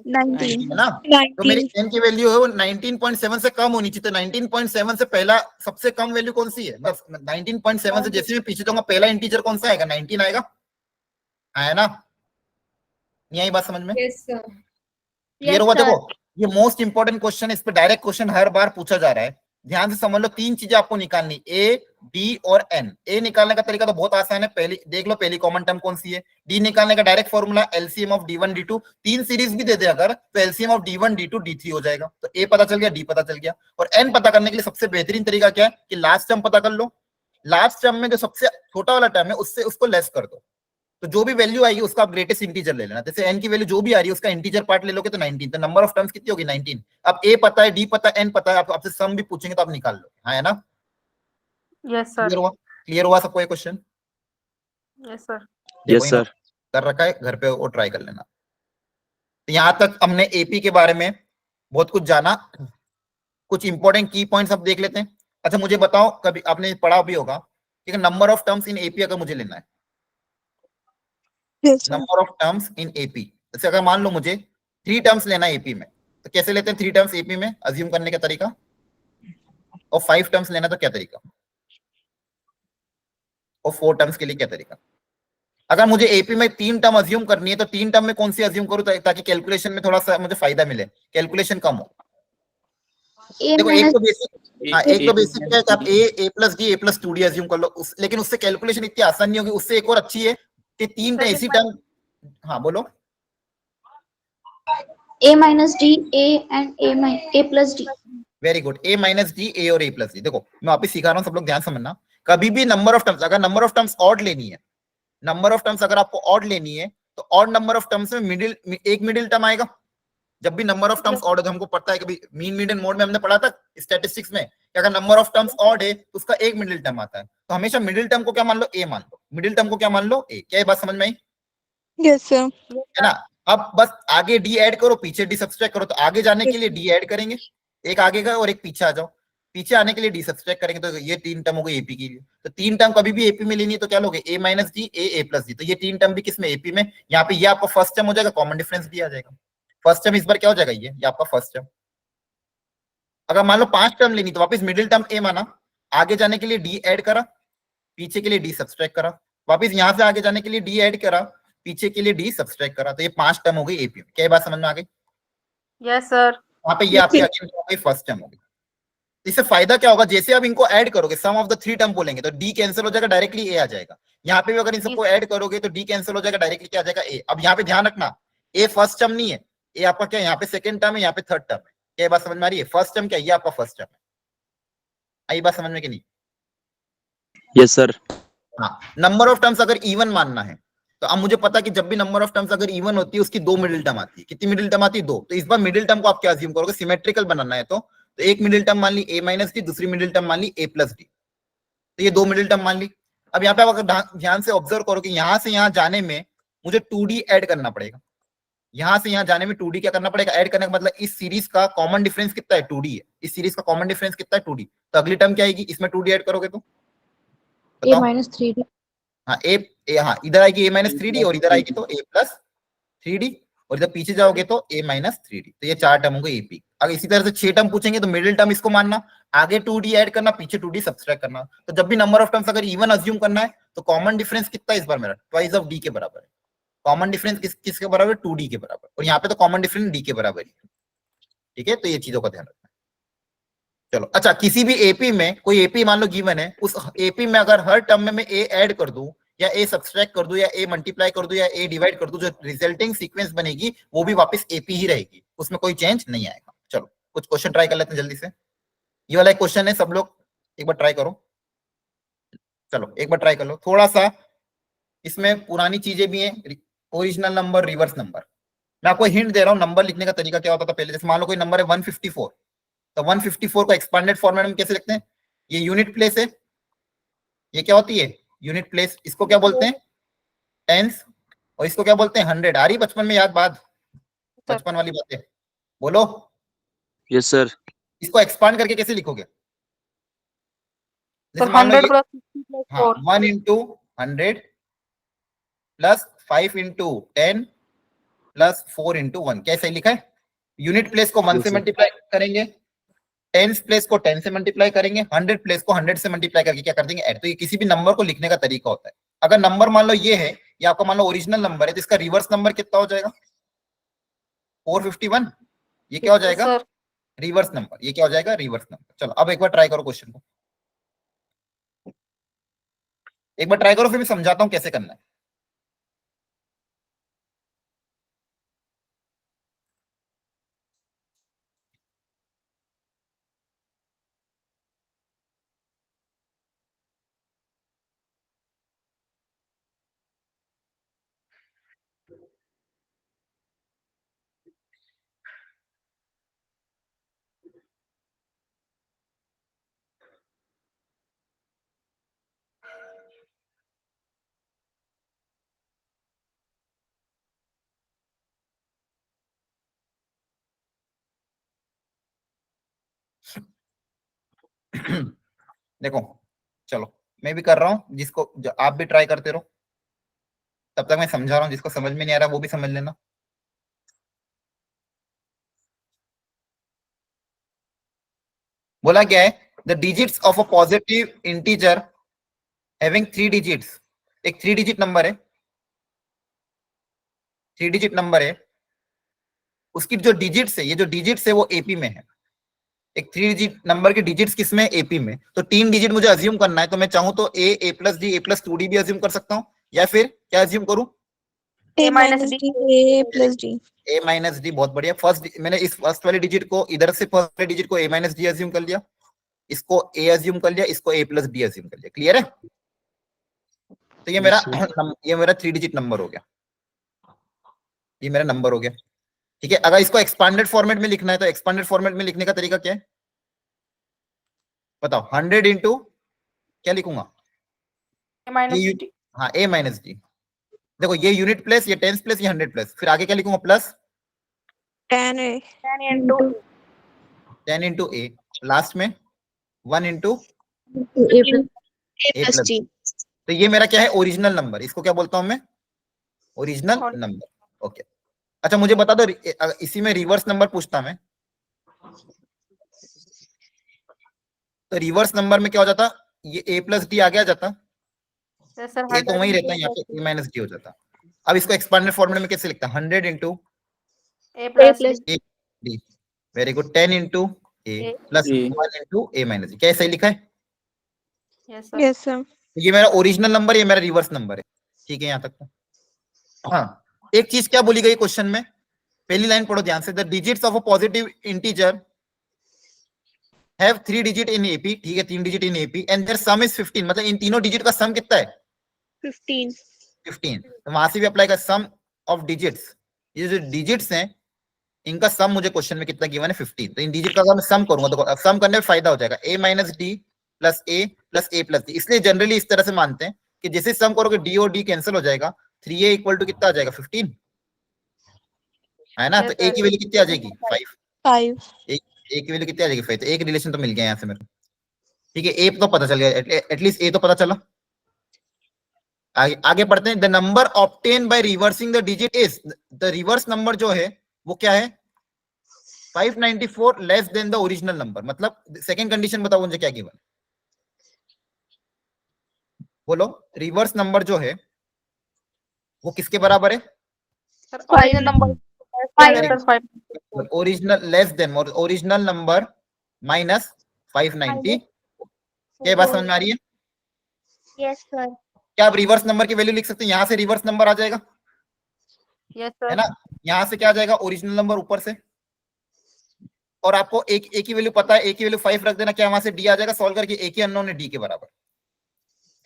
19. है ना। तो मेरी n की वैल्यू है वो 19.7 से कम होनी चाहिए। तो 19.7 से पहला सबसे कम वैल्यू कौन सी है? बस 19.7 से जैसे मैं पीछे जाऊंगा पहला इंटीजर कौन सा आएगा? 19 आएगा, आया ना? नहीं आई बात समझ में? क्लियर हुआ? देखो ये मोस्ट इंपॉर्टेंट क्वेश्चन है, इस पे डायरेक्ट क्वेश्चन हर बार पूछा जा रहा है। ध्यान से समझ लो, 3 चीजें आपको निकालनी, ए, डी और एन। ए निकालने का तरीका तो बहुत आसान है, पहली देख लो पहली कॉमन टर्म कौन सी है। डी निकालने का direct formula LCM of D one D two, 3 series भी दे दे अगर तो LCM of D one D two D three हो जाएगा। तो ए पता चल गया, डी पता चल गया। और एन पता करने के लिए सबसे बेहतरीन तरीका क्या है कि लास्ट टर्म पता कर लो। लास्ट टर्म में जो सबसे छोटा वाला टर्म है उससे उसको लेस कर दो, तो जो भी वैल्यू आएगी उसका आप ग्रेटेस्ट इंटीजर ले लेना। जैसे n की वैल्यू जो भी आ रही है उसका इंटीजर पार्ट ले लोगे तो 19, तो नंबर ऑफ टर्म्स कितनी होगी 19। अब a पता है, d पता है, n पता है, आपसे सम भी पूछेंगे तो आप निकाल लो, हाँ है ना। Yes, sir. क्लियर हुआ सबको ये question? Yes, sir. Yes, sir. कर रखा है घर पे, वो ट्राई कर लेना। तो यहाँ तक हमने एपी के बारे में बहुत कुछ जाना, कुछ इंपॉर्टेंट की पॉइंट्स अब देख लेते हैं। अच्छा मुझे बताओ, कभी आपने पढ़ा भी होगा, ठीक है, number of terms in AP अगर मुझे लेना है, Yes, sir. Number of terms in AP, जैसे अगर मान लो मुझे 3 टर्म्स लेना है एपी में, तो कैसे लेते हैं 3 टर्म्स एपी में अज्यूम करने का तरीका, और 5 टर्म्स लेना तो क्या तरीका, और 4 टर्म्स के लिए क्या तरीका। अगर मुझे एपी में 3 टर्म अज्यूम करनी है तो 3 टर्म में कौन सी अज्यूम करूं ताकि कैलकुलेशन में थोड़ा सा मुझे फायदा मिले, कैलकुलेशन कम हो। देखो एक तो बेसिक, हाँ एक तो बेसिक क्या है कि आप A plus D A plus 2d assume कर लो, लेकिन उससे कैलकुलेशन इतनी आसान नहीं होगी। उससे एक और अच्छी है कि 3 ऐसी टर्म, हाँ बोलो, A minus D, A and A plus D. Very good, A minus D ए और ए प्लस डी। देखो मैं वापिस सिखा रहा हूँ, सब लोग ध्यान समझना। कभी भी नंबर ऑफ टर्म्स, अगर नंबर ऑफ टर्म्स ऑड लेनी है, नंबर ऑफ टर्म्स अगर आपको ऑड लेनी है तो ऑड नंबर ऑफ टर्म्स में एक मिडिल टर्म आएगा। जब भी नंबर ऑफ टर्म्स ऑड है तो हमको पता है कि मीन मीडियन मोड में हमने पढ़ा था स्टैटिस्टिक्स में कि अगर नंबर ऑफ टर्म्स ऑड है तो उसका एक मिडिल टर्म आता है। तो हमेशा मिडिल टर्म को क्या मान लो, ए मान लो, मिडिल टर्म को क्या मान लो, ए। क्या ये बात समझ में आई? Yes, sir. है ना। अब बस आगे डी ऐड करो, पीछे डी सब्सट्रैक्ट करो। तो आगे जाने के लिए डी ऐड करेंगे, एक आगे का और एक पीछे आ जाओ, पीछे आने के लिए डी सब्सट्रैक्ट करेंगे। तो ये 3 टर्म हो गई एपी की। तो 3 टर्म कभी भी एपी में लेनी है तो क्या लोगे, A minus D A plus D. तो ये 3 टर्म भी किसमें, एपी में। यहाँ पे ये आपका फर्स्ट टर्म हो जाएगा, कॉमन डिफरेंस भी आ जाएगा। फर्स्ट टर्म इस बार क्या हो जाएगा, ये आपका फर्स्ट टर्म। अगर मान लो 5 टर्म लेनी तो वापस मिडिल टर्म ए माना, आगे जाने के लिए डी ऐड करा, पीछे के लिए डी सब्सट्रैक्ट करा, वापस यहाँ से आगे जाने के लिए डी ऐड करा, पीछे के लिए डी सब्सट्रैक्ट करा। तो ये 5 टर्म हो गई एपी में। क्या बात समझ में आ गई? Yes, sir. वहां पे ये आपकी हो गई फर्स्ट टर्म हो गई। इससे फायदा क्या होगा, जैसे आप इनको ऐड करोगे, सम ऑफ द 3 टर्म बोलेंगे तो डी कैंसिल हो जाएगा, डायरेक्टली ए आ जाएगा। यहाँ पे भी अगर इन सबको ऐड करोगे तो डी कैंसिल हो जाएगा, डायरेक्टली क्या आ जाएगा, ए। अब यहाँ पे ध्यान रखना, ए फर्स्ट टर्म नहीं है, ए आपका क्या है, यहाँ पे सेकंड टर्म है, यहाँ पे थर्ड टर्म है। क्या बात समझ में आ रही है? फर्स्ट टर्म क्या है, ये आपका फर्स्ट टर्म है। आई बात समझ में कि नहीं? Yes, sir. हाँ, नंबर ऑफ टर्म्स अगर इवन मानना है तो अब मुझे पता है कि जब भी नंबर ऑफ टर्म्स अगर इवन होती है उसकी 2 मिडिल टर्म आती है। कितनी मिडिल टर्म आती है? 2। तो इस बार मिडिल टर्म को आप क्या अज्यूम करोगे, सिमेट्रिकल बनाना है तो एक मिडिल टर्म मान ली ए माइनस डी, दूसरी मिडिल टर्म मान ली ए प्लस डी। तो ये 2 मिडिल टर्म मान ली। अब यहाँ पे अगर ध्यान से ऑब्जर्व करो कि यहाँ से यहाँ जाने में मुझे 2d ऐड करना पड़ेगा। यहाँ से यहाँ जाने में 2d क्या करना पड़ेगा, ऐड करने का मतलब इस सीरीज का कॉमन डिफरेंस कितना है, 2d है। इस सीरीज का कॉमन डिफरेंस कितना है, 2d। तो अगली टर्म क्या आएगी, इसमें 2d ऐड करोगे तो A minus 3D. हाँ हाँ इधर आएगी a माइनस 3d और इधर आएगी तो a प्लस 3d, और इधर पीछे जाओगे तो a माइनस 3d। तो ये 4 टर्म हो गए एपी। अगर इसी तरह से 6 टर्म पूछेंगे तो मिडिल टर्म इसको मानना, आगे 2d ऐड करना, पीछे 2d सब्सट्रैक्ट करना। तो जब भी नंबर ऑफ टर्म्स अगर इवन अज्यूम करना है तो कॉमन डिफरेंस कितना है इस बार मेरा, ट्वाइस ऑफ d के बराबर है। कॉमन डिफरेंस किसके बराबर है, 2d के बराबर, और यहाँ पे तो कॉमन डिफरेंस d के बराबर ही है। ठीक है, तो ये चीजों का ध्यान रखना। चलो अच्छा, किसी भी एपी में कोई एपी मान लो गिवन है, उस एपी में अगर हर टर्म में मैं ए ऐड कर दूं या ए सब्सट्रैक्ट कर दूं या ए मल्टीप्लाई कर दूं या ए डिवाइड कर दूं, जो रिजल्टिंग सीक्वेंस बनेगी वो भी वापस एपी ही रहेगी, उसमें कोई चेंज नहीं आएगा। चलो कुछ क्वेश्चन ट्राई कर लेते हैं जल्दी से। ये वाला एक क्वेश्चन है, सब लोग एक बार ट्राई करो। चलो एक बार ट्राई कर लो थोड़ा सा, इसमें पुरानी चीजें भी हैं, ओरिजिनल नंबर, रिवर्स नंबर। मैं आपको हिंट दे रहा हूँ, नंबर लिखने का तरीका क्या होता था पहले। जैसे मान लो कोई नंबर है 154, तो 154 को एक्सपांडेड फॉर्मेट में कैसे लिखते हैं, ये यूनिट प्लेस है, ये क्या होती है यूनिट प्लेस, इसको क्या बोलते हैं टेंस, और इसको क्या बोलते हैं 100। आ रही बचपन में याद बात, बचपन वाली बातें बोलो। Yes sir. इसको एक्सपांड करके कैसे लिखोगे, सर जैसे मान लो 100 ये, प्लस 50 प्लस हाँ 4 1 into 100 plus 5 into 10 plus 4 into 1, कैसे लिखा है। यूनिट प्लेस को 1 से मल्टीप्लाई करेंगे, टेंस प्लेस को 10 से मल्टीप्लाई करेंगे, 100 प्लेस को 100 से मल्टीप्लाई करके क्या कर देंगे ऐड। तो ये किसी भी नंबर को लिखने का तरीका होता है। अगर नंबर मान लो ये है, ये आपका मान लो ओरिजिनल नंबर है, तो इसका रिवर्स नंबर कितना हो जाएगा 451। ये क्या हो जाएगा सर रिवर्स नंबर, ये क्या हो जाएगा रिवर्स नंबर। चलो अब एक बार ट्राई करो क्वेश्चन को, एक बार ट्राई करो, फिर मैं समझाता हूं कैसे करना है। देखो चलो मैं भी कर रहा हूं, आप भी ट्राई करते रहो, तब तक मैं समझा रहा हूं, जिसको समझ में नहीं आ रहा वो भी समझ लेना। बोला क्या है, the digits of a positive integer having 3 digits, एक 3 डिजिट नंबर है, 3 डिजिट नंबर है, उसकी जो डिजिट्स है, ये जो डिजिट्स है वो एपी में है। एक 3 डिजिट नंबर के डिजिट्स किसमें, एपी में। तो 3 डिजिट मुझे अज्यूम करना है, तो मैं चाहूं तो ए plus D, A plus 2d भी अज्यूम कर सकता हूं, या फिर क्या अज्यूम करूं a minus d a plus d। A minus D. बहुत बढ़िया, मैंने इस फर्स्ट वाले डिजिट को, इधर से फर्स्ट वाले डिजिट को ए माइनस डी अज्यूम कर लिया, इसको ए अज्यूम कर लिया, इसको ए प्लस डी अज्यूम कर लिया। क्लियर है। तो ये मेरा ये मेरा 3 डिजिट नंबर हो गया, ये मेरा नंबर हो गया। ठीक है, अगर इसको एक्सपांडेड फॉर्मेट में लिखना है तो एक्सपांडेड फॉर्मेट में लिखने का तरीका क्या है बताओ। 100 इंटू क्या लिखूंगा, a minus d हाँ ए माइनस डी। देखो ये यूनिट प्लेस, ये टेंस प्लेस, ये 100 प्लेस, फिर आगे क्या लिखूंगा plus 10 a 10 into 10 into A, last में 1 into A plus A plus D. तो ये मेरा क्या है ओरिजिनल नंबर, इसको क्या बोलता हूं मैं ओरिजिनल नंबर। ओके अच्छा मुझे बता दो, इसी में रिवर्स नंबर पूछता मैं, तो रिवर्स नंबर में क्या हो जाता, ये ए प्लस डी आगे आ जाता, yes sir ये तो वही रहता है, यहाँ पे ए माइनस डी हो जाता। अब इसको एक्सपांडेड फॉर्मेट में कैसे लिखता, 100 into a plus d D, very good, 10 into A plus 1 into A minus D. क्या सही लिखा है, yes sir yes sir। ये मेरा ओरिजिनल नंबर, ये मेरा रिवर्स नंबर है। ठीक है यहाँ तक तो। हाँ एक चीज क्या बोली गई क्वेश्चन में, पहली लाइन पढ़ो ध्यान से, the digits of a positive integer have 3 digit in AP. ठीक है 3 digit in AP and there sum is 15, मतलब इन तीनों डिजिट का सम कितना है 15। तो वहां से भी अप्लाई कर सम ऑफ डिजिट्स, ये जो डिजिट्स हैं इनका सम मुझे क्वेश्चन में कितना गिवन है 15। तो इन डिजिट का अगर मैं सम करूंगा तो सम करने में फायदा हो जाएगा, a minus D plus A plus D. इसलिए जनरली इस तरह से मानते हैं कि जैसे सम करोगे डी और डी कैंसिल हो जाएगा, 3a इक्वल टू कितना आ जाएगा 15 है ना। तो a की वैल्यू कितनी आ जाएगी 5, a की वैल्यू कितनी आ जाएगी 5। तो एक रिलेशन तो मिल गया यहाँ से मेरे को। ठीक है a तो पता चल गया, एटलीस्ट a तो पता चला। आगे पढ़ते हैं, the number obtain by reversing the digit is, the reverse number जो है वो क्या है 594 less than the original number, मतलब सेकंड कंडीशन बताओ मुझे क्या गिवन। बोलो, रिवर्स नंबर जो है वो किसके बराबर है? Sir original number sir 5. Original less than original number minus 590। क्या बात समझ में आ रही है? Yes sir. क्या आप रिवर्स नंबर की वैल्यू लिख सकते हैं? यहां से रिवर्स नंबर आ जाएगा, यस है सर. ना? यहां से क्या आ जाएगा? ओरिजिनल नंबर ऊपर से, और आपको एक की वैल्यू पता है, एक की वैल्यू 5 रख देना, क्या वहां से डी आ जाएगा? सॉल्व करके एक ही अननोन है डी के बराबर।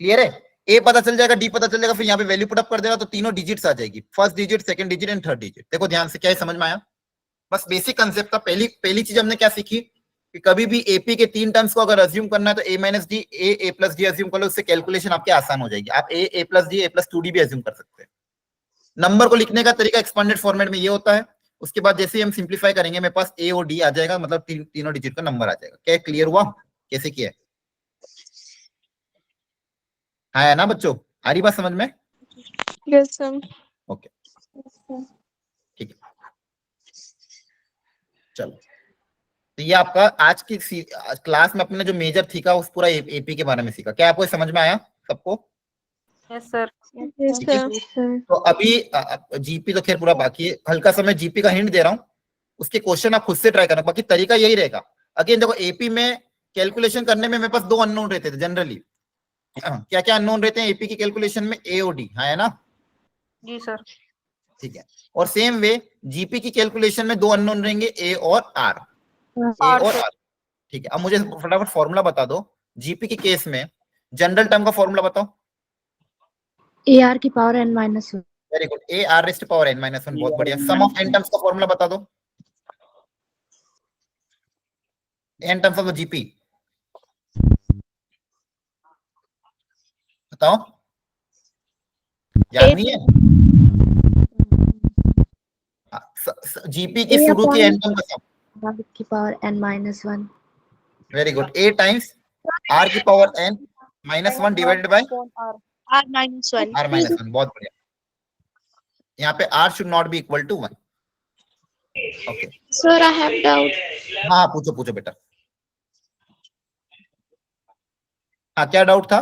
क्लियर है? ए पता चल जाएगा, डी पता चल जाएगा, फिर यहाँ पे वैल्यू पुट अप कर देगा तो तीनों डिजिट्स आ जाएगी, first digit, second digit and third digit. देखो ध्यान से, क्या है समझ में आया? बस बेसिक कंसेप्ट था। पहली चीज हमने क्या सीखी कि कभी भी एपी के 3 टर्म्स को अगर अज्यूम करना है तो ए minus D, A plus D assume कर लो, उससे कैलकुलेशन आपके आसान हो जाएगी। आप A plus D, A plus 2d भी अज्यूम कर सकते हैं। नंबर को लिखने का तरीका एक्सपांडेड फॉर्मेट में ये होता है। उसके बाद जैसे ही हम सिंप्लीफाई करेंगे मेरे पास ए और डी आ जाएगा, मतलब तीनों डिजिट का नंबर आ जाएगा। क्या क्लियर हुआ कैसे किया है? हाँ है ना बच्चों? आ रही बात समझ में? Yes, sir. ओके ठीक है, चलो। तो ये आपका आज की क्लास में अपने जो मेजर सीखा उस पूरा एपी के बारे में सीखा। क्या आपको समझ में आया सबको? Yes sir. Yes, sir. तो अभी जीपी तो खैर पूरा बाकी है, हल्का सा मैं जीपी का हिंट दे रहा हूँ, उसके क्वेश्चन आप खुद से ट्राई करना, बाकी तरीका यही रहेगा। अगेन देखो, एपी में कैलकुलेशन करने में मेरे पास 2 अननोन रहते थे जनरली। क्या क्या अननोन रहते हैं एपी की कैलकुलेशन में? ए और डी, है ना? जी सर. ठीक है। और सेम वे जीपी की कैलकुलेशन में 2 अननोन रहेंगे, ए और आर। ठीक है, अब मुझे फटाफट फॉर्मूला बता दो जीपी के केस में। जनरल टर्म का फॉर्मूला बताओ। ए आर की power n minus 1। Very good, A R rest power n minus 1, बहुत बढ़िया। सम ऑफ n टर्म्स का फॉर्मूला बता दो, n terms of the GP बताओ, याद नहीं है? जीपी की शुरू की n टर्म का सम r की power n minus 1। Very good, a times r की power n minus 1 divided by R minus 1. r minus 1, बहुत बढ़िया। यहाँ पे r should not be equal to 1। Okay sir I have doubt. हाँ पूछो पूछो बेटा। हाँ क्या डाउट था?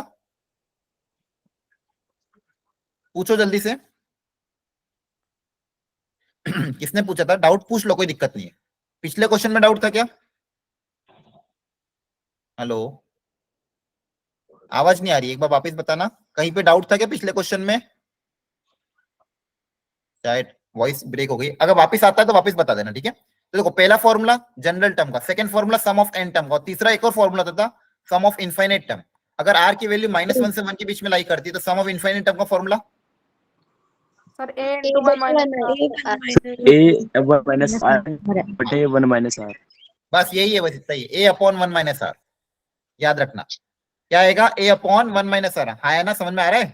पूछो जल्दी से। किसने पूछा था? डाउट पूछ लो, कोई दिक्कत नहीं है। पिछले क्वेश्चन में डाउट था क्या? हेलो, आवाज नहीं आ रही, एक बार वापस बताना। कहीं पे डाउट था क्या पिछले क्वेश्चन में? शायद वॉइस ब्रेक हो गई, अगर वापस आता है तो वापस बता देना, ठीक है? तो देखो, पहला फॉर्मूला जनरल टर्म का, second formula sum of n term का, और तीसरा एक और फॉर्मूला था सम ऑफ इनफाइनाइट टर्म। अगर आर की वैल्यू -1 से 1 के बीच में लाई करती है तो सम ऑफ इनफाइनाइट टर्म का formula sir a into 1 minus A 1 minus R बटे 1 minus R। बस यही है, बस इतना ही, a अपॉन 1 माइनस आर। याद रखना क्या आएगा? a upon 1 minus r. हाँ है ना? समझ में आ रहा है?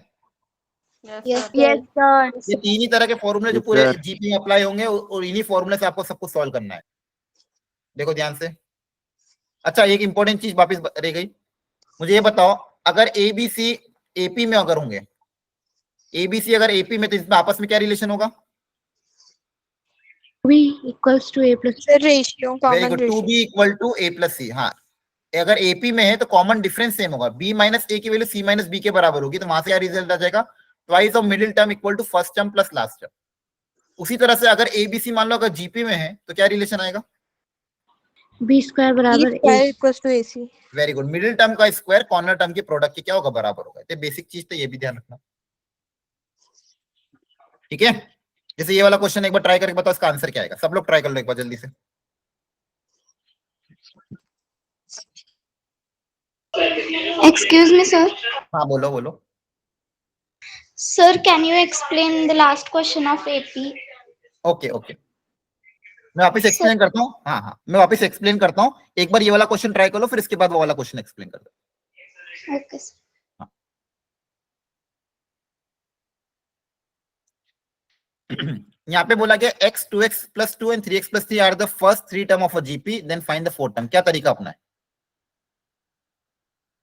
Yes sir. ये 3 ही तरह के फॉर्मूले जो पूरे जीपी में अप्लाई होंगे, और इन्हीं फॉर्मूले से आपको सब कुछ सॉल्व करना है। देखो ध्यान से। अच्छा, एक इंपॉर्टेंट चीज वापस रह गई, मुझे ये बताओ, अगर एबीसी एपी में अगर होंगे, एबीसी अगर एपी में, तो इसमें आपस में क्या रिलेशन होगा? b equals to a plus Sir, ratio, very common good, ratio. 2b equal to a plus C. हाँ, अगर एपी में है तो कॉमन डिफरेंस सेम होगा, b माइनस ए की वैल्यू c माइनस बी के बराबर होगी, तो वहां से क्या रिजल्ट आ जाएगा? Twice of middle term equal to first term plus last term. उसी तरह से अगर एबीसी मान लो अगर जीपी में है तो क्या रिलेशन आएगा? b स्क्वायर बराबर B a। equals to AC. Very good, middle term का स्क्वायर कॉर्नर टर्म के प्रोडक्ट के क्या होगा? बराबर होगा। तो बेसिक चीज तो ये भी ध्यान रखना, ठीक है? जैसे ये वाला क्वेश्चन एक बार ट्राई करके बताओ, इसका आंसर क्या आएगा? सब लोग ट्राई कर लो एक बार जल्दी से। Excuse me sir. हाँ बोलो बोलो। Sir can you explain the last question of AP? Okay okay, मैं वापस एक्सप्लेन करता हूँ। हाँ हाँ, मैं वापस एक्सप्लेन करता हूँ। एक बार ये वाला क्वेश्चन ट्राई कर लो, फिर इसके बाद वो वाला क्वेश्चन एक्सप्लेन कर दो। Okay sir. यहाँ पे बोला गया x 2x plus 2 and 3x plus 3 are the first 3 term of a GP, then find the fourth term। क्या तरीका अपना है?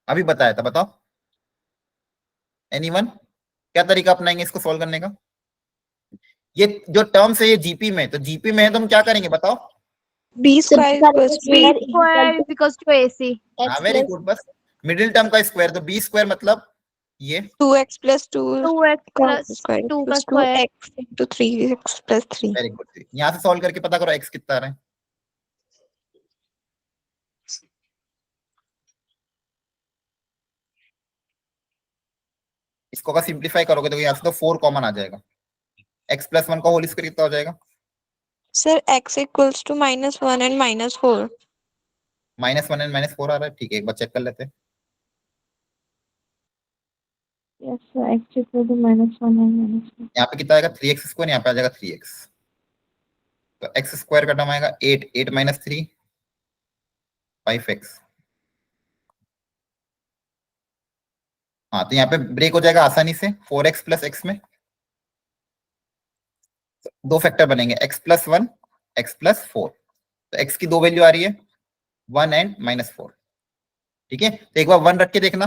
अभी बताया था, बताओ एनीवन, क्या तरीका अपनाएंगे इसको सॉल्व करने का? ये जो टर्म्स है ये जीपी में, तो जीपी में है तो हम क्या करेंगे बताओ? B square equals to B square is equals to AC. हाँ वेरी गुड, बस मिडिल टर्म का स्क्वायर, तो बी स्क्वायर मतलब ये 2x plus 2 2x का plus square 2 का equals to square. x into 3x plus 3. Very good. यहाँ से सॉल्व करके पता करो एक्स कितना आ रहा है। इसको अगर सिंप्लीफाई करोगे तो यहाँ से तो 4 कॉमन आ जाएगा। x प्लस 1 का होल स्क्वायर कितना हो जाएगा? Sir, x equals to -1 and -4. -1 and -4 आ रहा है, ठीक है, एक बार चेक कर लेते हैं। Yes, sir. X equal to -1 and -4. यहाँ पे कितना आएगा? 3x स्क्वायर, यहाँ पे आ जाएगा 3x, तो x स्क्वायर का टर्म आएगा 8 माइनस 3 5x। हाँ, तो यहाँ पे ब्रेक हो जाएगा आसानी से 4x प्लस x में, दो फैक्टर बनेंगे x प्लस 1 x प्लस 4, तो x की दो वैल्यू आ रही है 1 एंड -4, ठीक है। तो एक बार 1 रख के देखना,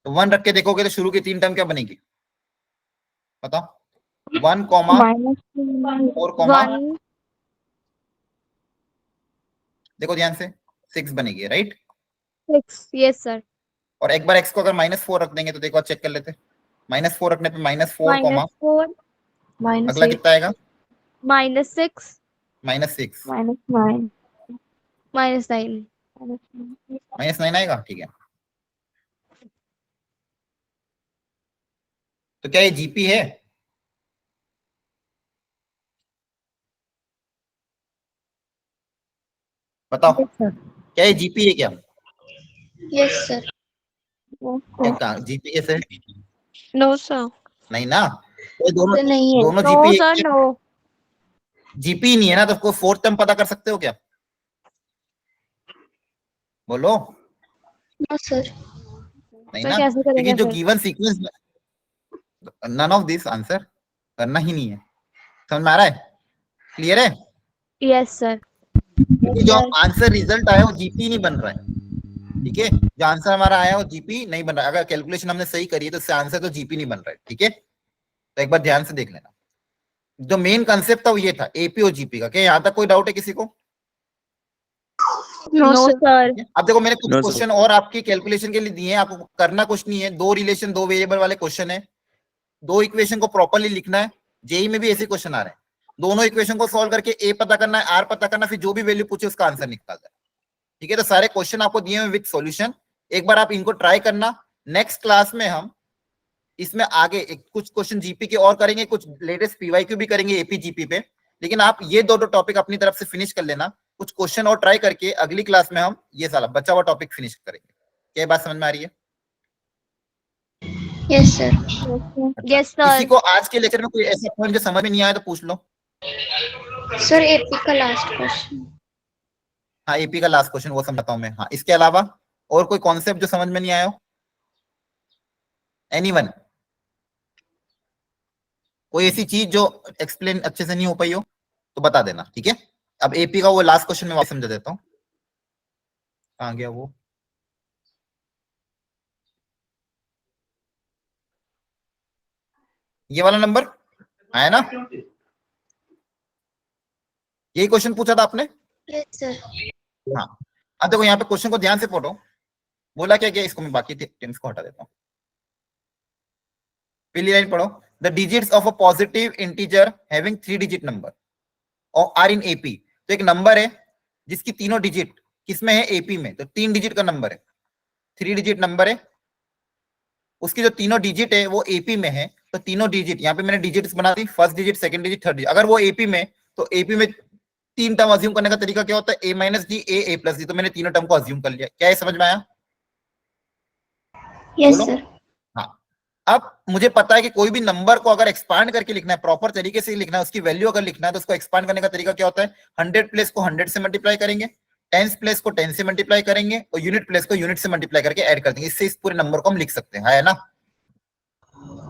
तो 1 रख के देखोगे तो शुरू की 3 टर्म क्या बनेगी बताओ? 1 कॉमा 4 कॉमा, देखो ध्यान से 6 बनेगी, राइट? 6, yes sir. और एक बार x को अगर -4 रख देंगे तो देखो चेक कर लेते हैं, -4 रखने पे -4 कॉमा -4 अगला कितना आएगा? -6 -6 -9 -9 आएगा, ठीक है। तो क्या ये जीपी है? बताओ, क्या ये जीपी है क्या? Yes, sir. जीपी कैसे? No, sir. नहीं ना, ये दोनों नहीं है। दोनों No GP sir, no. GP नहीं है ना, तो उसको फोर्थ टर्म पता कर सकते हो क्या? बोलो। No, sir. नहीं तो ना, कैसे क्योंकि करेंगे जो फिर? Given sequence, none of this answer करना ही नहीं है। समझ में आ रहा है? क्लियर है? Yes sir. क्योंकि जो आंसर रिजल्ट आया वो जीपी नहीं बन रहा है, ठीक है। जो आंसर हमारा आया वो जीपी नहीं बन रहा है। अगर कैलकुलेशन हमने सही करी है तो उससे आंसर तो जीपी नहीं बन रहा है, ठीक है। तो एक बार ध्यान से देख लेना, जो मेन कंसेप्ट था वो ये था, एपी और जीपी का। क्या यहाँ तक कोई डाउट है किसी को? No sir. अब देखो मैंने कुछ No, sir. क्वेश्चन और आपकी कैलकुलेशन के लिए दिए हैं, आपको करना कुछ नहीं है। दो रिलेशन दो वेरिएबल वाले क्वेश्चन है, दो इक्वेशन को प्रॉपर्ली लिखना है। जेई में भी ऐसे क्वेश्चन आ रहे हैं, दोनों इक्वेशन को सॉल्व करके ए पता करना है, आर पता करना, फिर जो भी वैल्यू पूछे उसका आंसर निकालना है, ठीक है। तो सारे क्वेश्चन आपको दिए हुए विद सॉल्यूशन, एक बार आप इनको ट्राई करना। नेक्स्ट क्लास में हम इसमें आगे कुछ क्वेश्चन जीपी के और करेंगे, कुछ लेटेस्ट पीवाईक्यू भी करेंगे एपी जीपी पे। लेकिन आप ये दो टॉपिक अपनी तरफ से फिनिश कर लेना, कुछ क्वेश्चन और ट्राई करके अगली क्लास में हम ये सारा बचा हुआ टॉपिक फिनिश करेंगे। क्या बात समझ में आ रही है? Yes, sir. Yes sir. किसी को आज के लेक्चर में कोई ऐसा पॉइंट जो समझ में नहीं आया तो पूछ लो। Sir, AP का last question. हाँ, एपी का लास्ट क्वेश्चन वो समझाता हूं मैं। हाँ, इसके अलावा और कोई कॉन्सेप्ट जो समझ में नहीं आया हो? एनीवन? कोई ऐसी चीज जो एक्सप्लेन अच्छे से नहीं हो पाई हो तो बता देना, ठीक है। अब एपी का वो लास्ट क्वेश्चन में वापस समझा देता हूँ। कहाँ गया वो? ये वाला नंबर आया ना? यही क्वेश्चन पूछा था आपने? Yes, sir. हाँ, अब देखो यहाँ पे क्वेश्चन को ध्यान से पढ़ो। बोला क्या क्या, इसको मैं बाकी टेम्स को हटा देता हूँ। पहली लाइन पढ़ो, the digits of a positive integer having 3 digit number are in AP. तो एक नंबर है जिसकी तीनों डिजिट किसमें है? एपी में। तो 3 डिजिट का नंबर है, 3 डिजिट नंबर है, उसकी जो तीनों डिजिट है वो एपी में है। तो तीनों डिजिट यहाँ पे मैंने डिजिट्स बना दी, first digit, second digit, third digit. अगर वो एपी में, तो एपी में 3 टर्म अज्यूम करने का तरीका क्या होता है? ए minus D, A plus D. तो मैंने तीनों टर्म को अज्यूम कर लिया। क्या ये समझ में आया? Yes, बोलो। sir. हाँ, अब मुझे पता है कि कोई भी नंबर को अगर एक्सपांड करके लिखना है, प्रॉपर तरीके से लिखना है, उसकी वैल्यू अगर लिखना है तो उसको एक्सपांड करने का तरीका क्या होता है? 100 प्लेस को 100 से मल्टीप्लाई करेंगे, 10 प्लेस को 10 से मल्टीप्लाई करेंगे और यूनिट प्लेस को यूनिट से मल्टीप्लाई करके ऐड कर देंगे। इससे इस पूरे नंबर को हम लिख सकते हैं, है ना?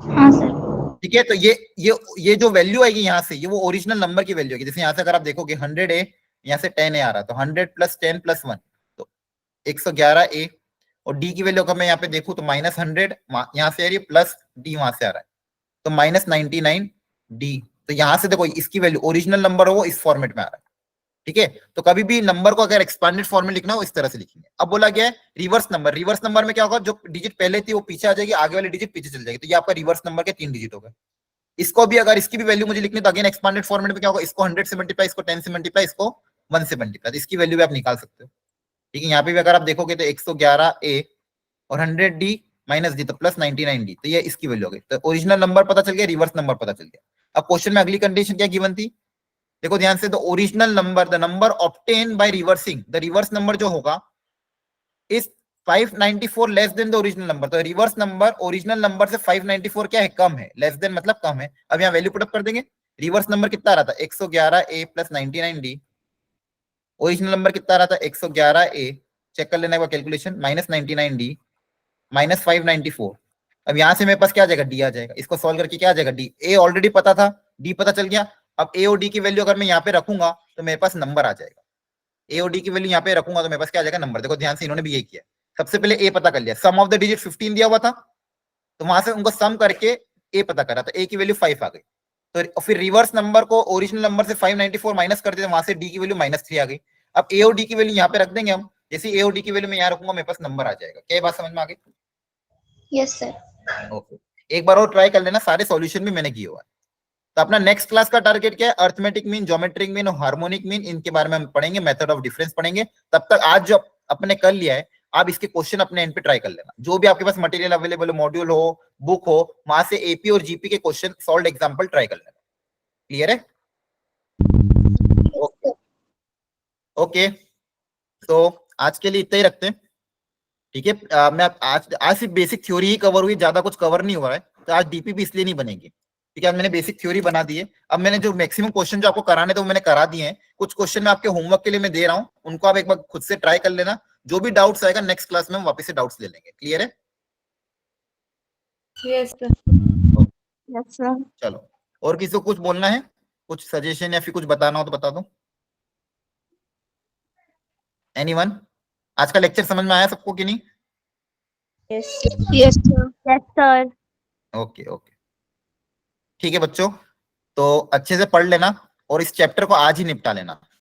हाँ सर। ठीक है। तो ये जो वैल्यू आएगी यहाँ से, ये वो ओरिजिनल नंबर की वैल्यू आएगी। जैसे यहाँ से अगर आप देखोगे 100 है, यहाँ से 10 आ रहा है, तो 100 प्लस 10 प्लस 1 तो 111 ए। और डी की वैल्यू अगर मैं यहाँ पे देखूं तो -100 यहाँ से आ रही है, प्लस डी वहां से आ रहा है, तो -99 डी। तो यहाँ से देखो इसकी वैल्यू ओरिजिनल नंबर हो वो इस फॉर्मेट में आ रहा है, ठीक है, तो कभी भी नंबर को अगर एक्सपांडेड फॉर्म में लिखना हो इस तरह से लिखेंगे। अब बोला गया है रिवर्स नंबर, रिवर्स नंबर में क्या होगा, जो डिजिट पहले थी वो पीछे आ जाएगी, आगे वाली डिजिट पीछे चल जाएगी, तो ये आपका रिवर्स नंबर के 3 डिजिट हो गए। इसको भी अगर इसकी भी वैल्यू मुझे लिखनी तो अगेन एक्सपांडेड फॉर्मेट में क्या होगा, इसको 100 से मल्टीप्लाई, इसको 10 से मल्टीप्लाई, इसको 1 से मल्टीप्लाई, इसकी वैल्यू भी आप निकाल सकते हो। ठीक है, यहाँ पे भी अगर आप देखोगे तो 111A और 100D माइनस डी तो प्लस 99D, तो ये इसकी वैल्यू हो गई। तो ओरिजिनल नंबर पता चल गया, रिवर्स नंबर पता चल गया। अब क्वेश्चन में अगली कंडीशन क्या गिवन थी, देखो ध्यान से, the original number, the number obtain by reversing, the reverse number जो होगा इस 594 less than the original number. तो रिवर्स नंबर ओरिजिनल नंबर से 594 क्या है, कम है, लेस देन मतलब कम है। अब यहाँ वैल्यू पुटअप कर देंगे, रिवर्स नंबर कितना आ रहा था 111A plus 99D, original number कितना आ रहा था 111A, चेक कर लेना एक बार कैलकुलेशन, माइनस 99D माइनस 594। अब यहाँ से मेरे पास क्या आ जाएगा, डी आ जाएगा, इसको सॉल्व करके क्या आ जाएगा, डी। ए ऑलरेडी पता था, डी पता चल गया। अब ए और डी की वैल्यू अगर मैं यहाँ पे रखूंगा तो मेरे पास नंबर आ जाएगा, ए और डी की वैल्यू यहाँ पे रखूंगा तो मेरे पास क्या आ जाएगा, नंबर। देखो ध्यान से इन्होंने भी यही किया, सबसे पहले ए पता कर लिया, सम ऑफ द डिजिट 15 दिया हुआ था, तो वहां से उनको सम करके ए पता करा, तो ए की वैल्यू 5 आ गई। तो फिर रिवर्स नंबर को ओरिजिनल नंबर से 594 माइनस कर देते, वहां से डी की वैल्यू -3 आ गई। अब ए और डी की वैल्यू यहाँ पे रख देंगे हम, जैसे ए और डी की वैल्यू मैं यहाँ रखूंगा मेरे पास नंबर आ जाएगा। क्या बात समझ में आ गई? Yes sir. ओके, एक बार और ट्राई कर लेना, सारे सॉल्यूशन भी मैंने किए हुआ है। तो अपना नेक्स्ट क्लास का टारगेट क्या है, अर्थमेटिक मीन, ज्योमेट्रिक मीन और हार्मोनिक मीन, इनके बारे में हम पढ़ेंगे, मेथड ऑफ डिफरेंस पढ़ेंगे। तब तक आज जो अपने कर लिया है, आप इसके क्वेश्चन अपने एंड पे ट्राई कर लेना, जो भी आपके पास मटेरियल अवेलेबल हो, मॉड्यूल हो, बुक हो, वहां से एपी और जीपी के क्वेश्चन सॉल्व एग्जांपल ट्राई कर लेना। क्लियर है? ओके, तो आज के लिए इतना ही रखते हैं। ठीक है, मैं आज सिर्फ बेसिक थ्योरी ही कवर हुई, ज्यादा कुछ कवर नहीं हुआ है, तो आज डीपी भी इसलिए नहीं बनेगी, ठीक है। आज मैंने बेसिक थ्योरी बना दी है। अब मैंने जो मैक्सिमम क्वेश्चन जो आपको कराने थे वो मैंने करा दिए हैं। कुछ क्वेश्चन मैं आपके होमवर्क के लिए मैं दे रहा हूँ, उनको आप एक बार खुद से ट्राई कर लेना। जो भी डाउट्स आएगा नेक्स्ट क्लास में हम वापस से डाउट्स ले लेंगे। क्लियर है? Yes sir. Yes sir. चलो, और किसी को कुछ बोलना है, कुछ सजेशन या फिर कुछ बताना हो तो बता दो। एनीवन? आज का लेक्चर समझ में आया सबको कि नहीं? Yes sir. Yes sir. Okay okay, ठीक है बच्चों, तो अच्छे से पढ़ लेना और इस चैप्टर को आज ही निपटा लेना।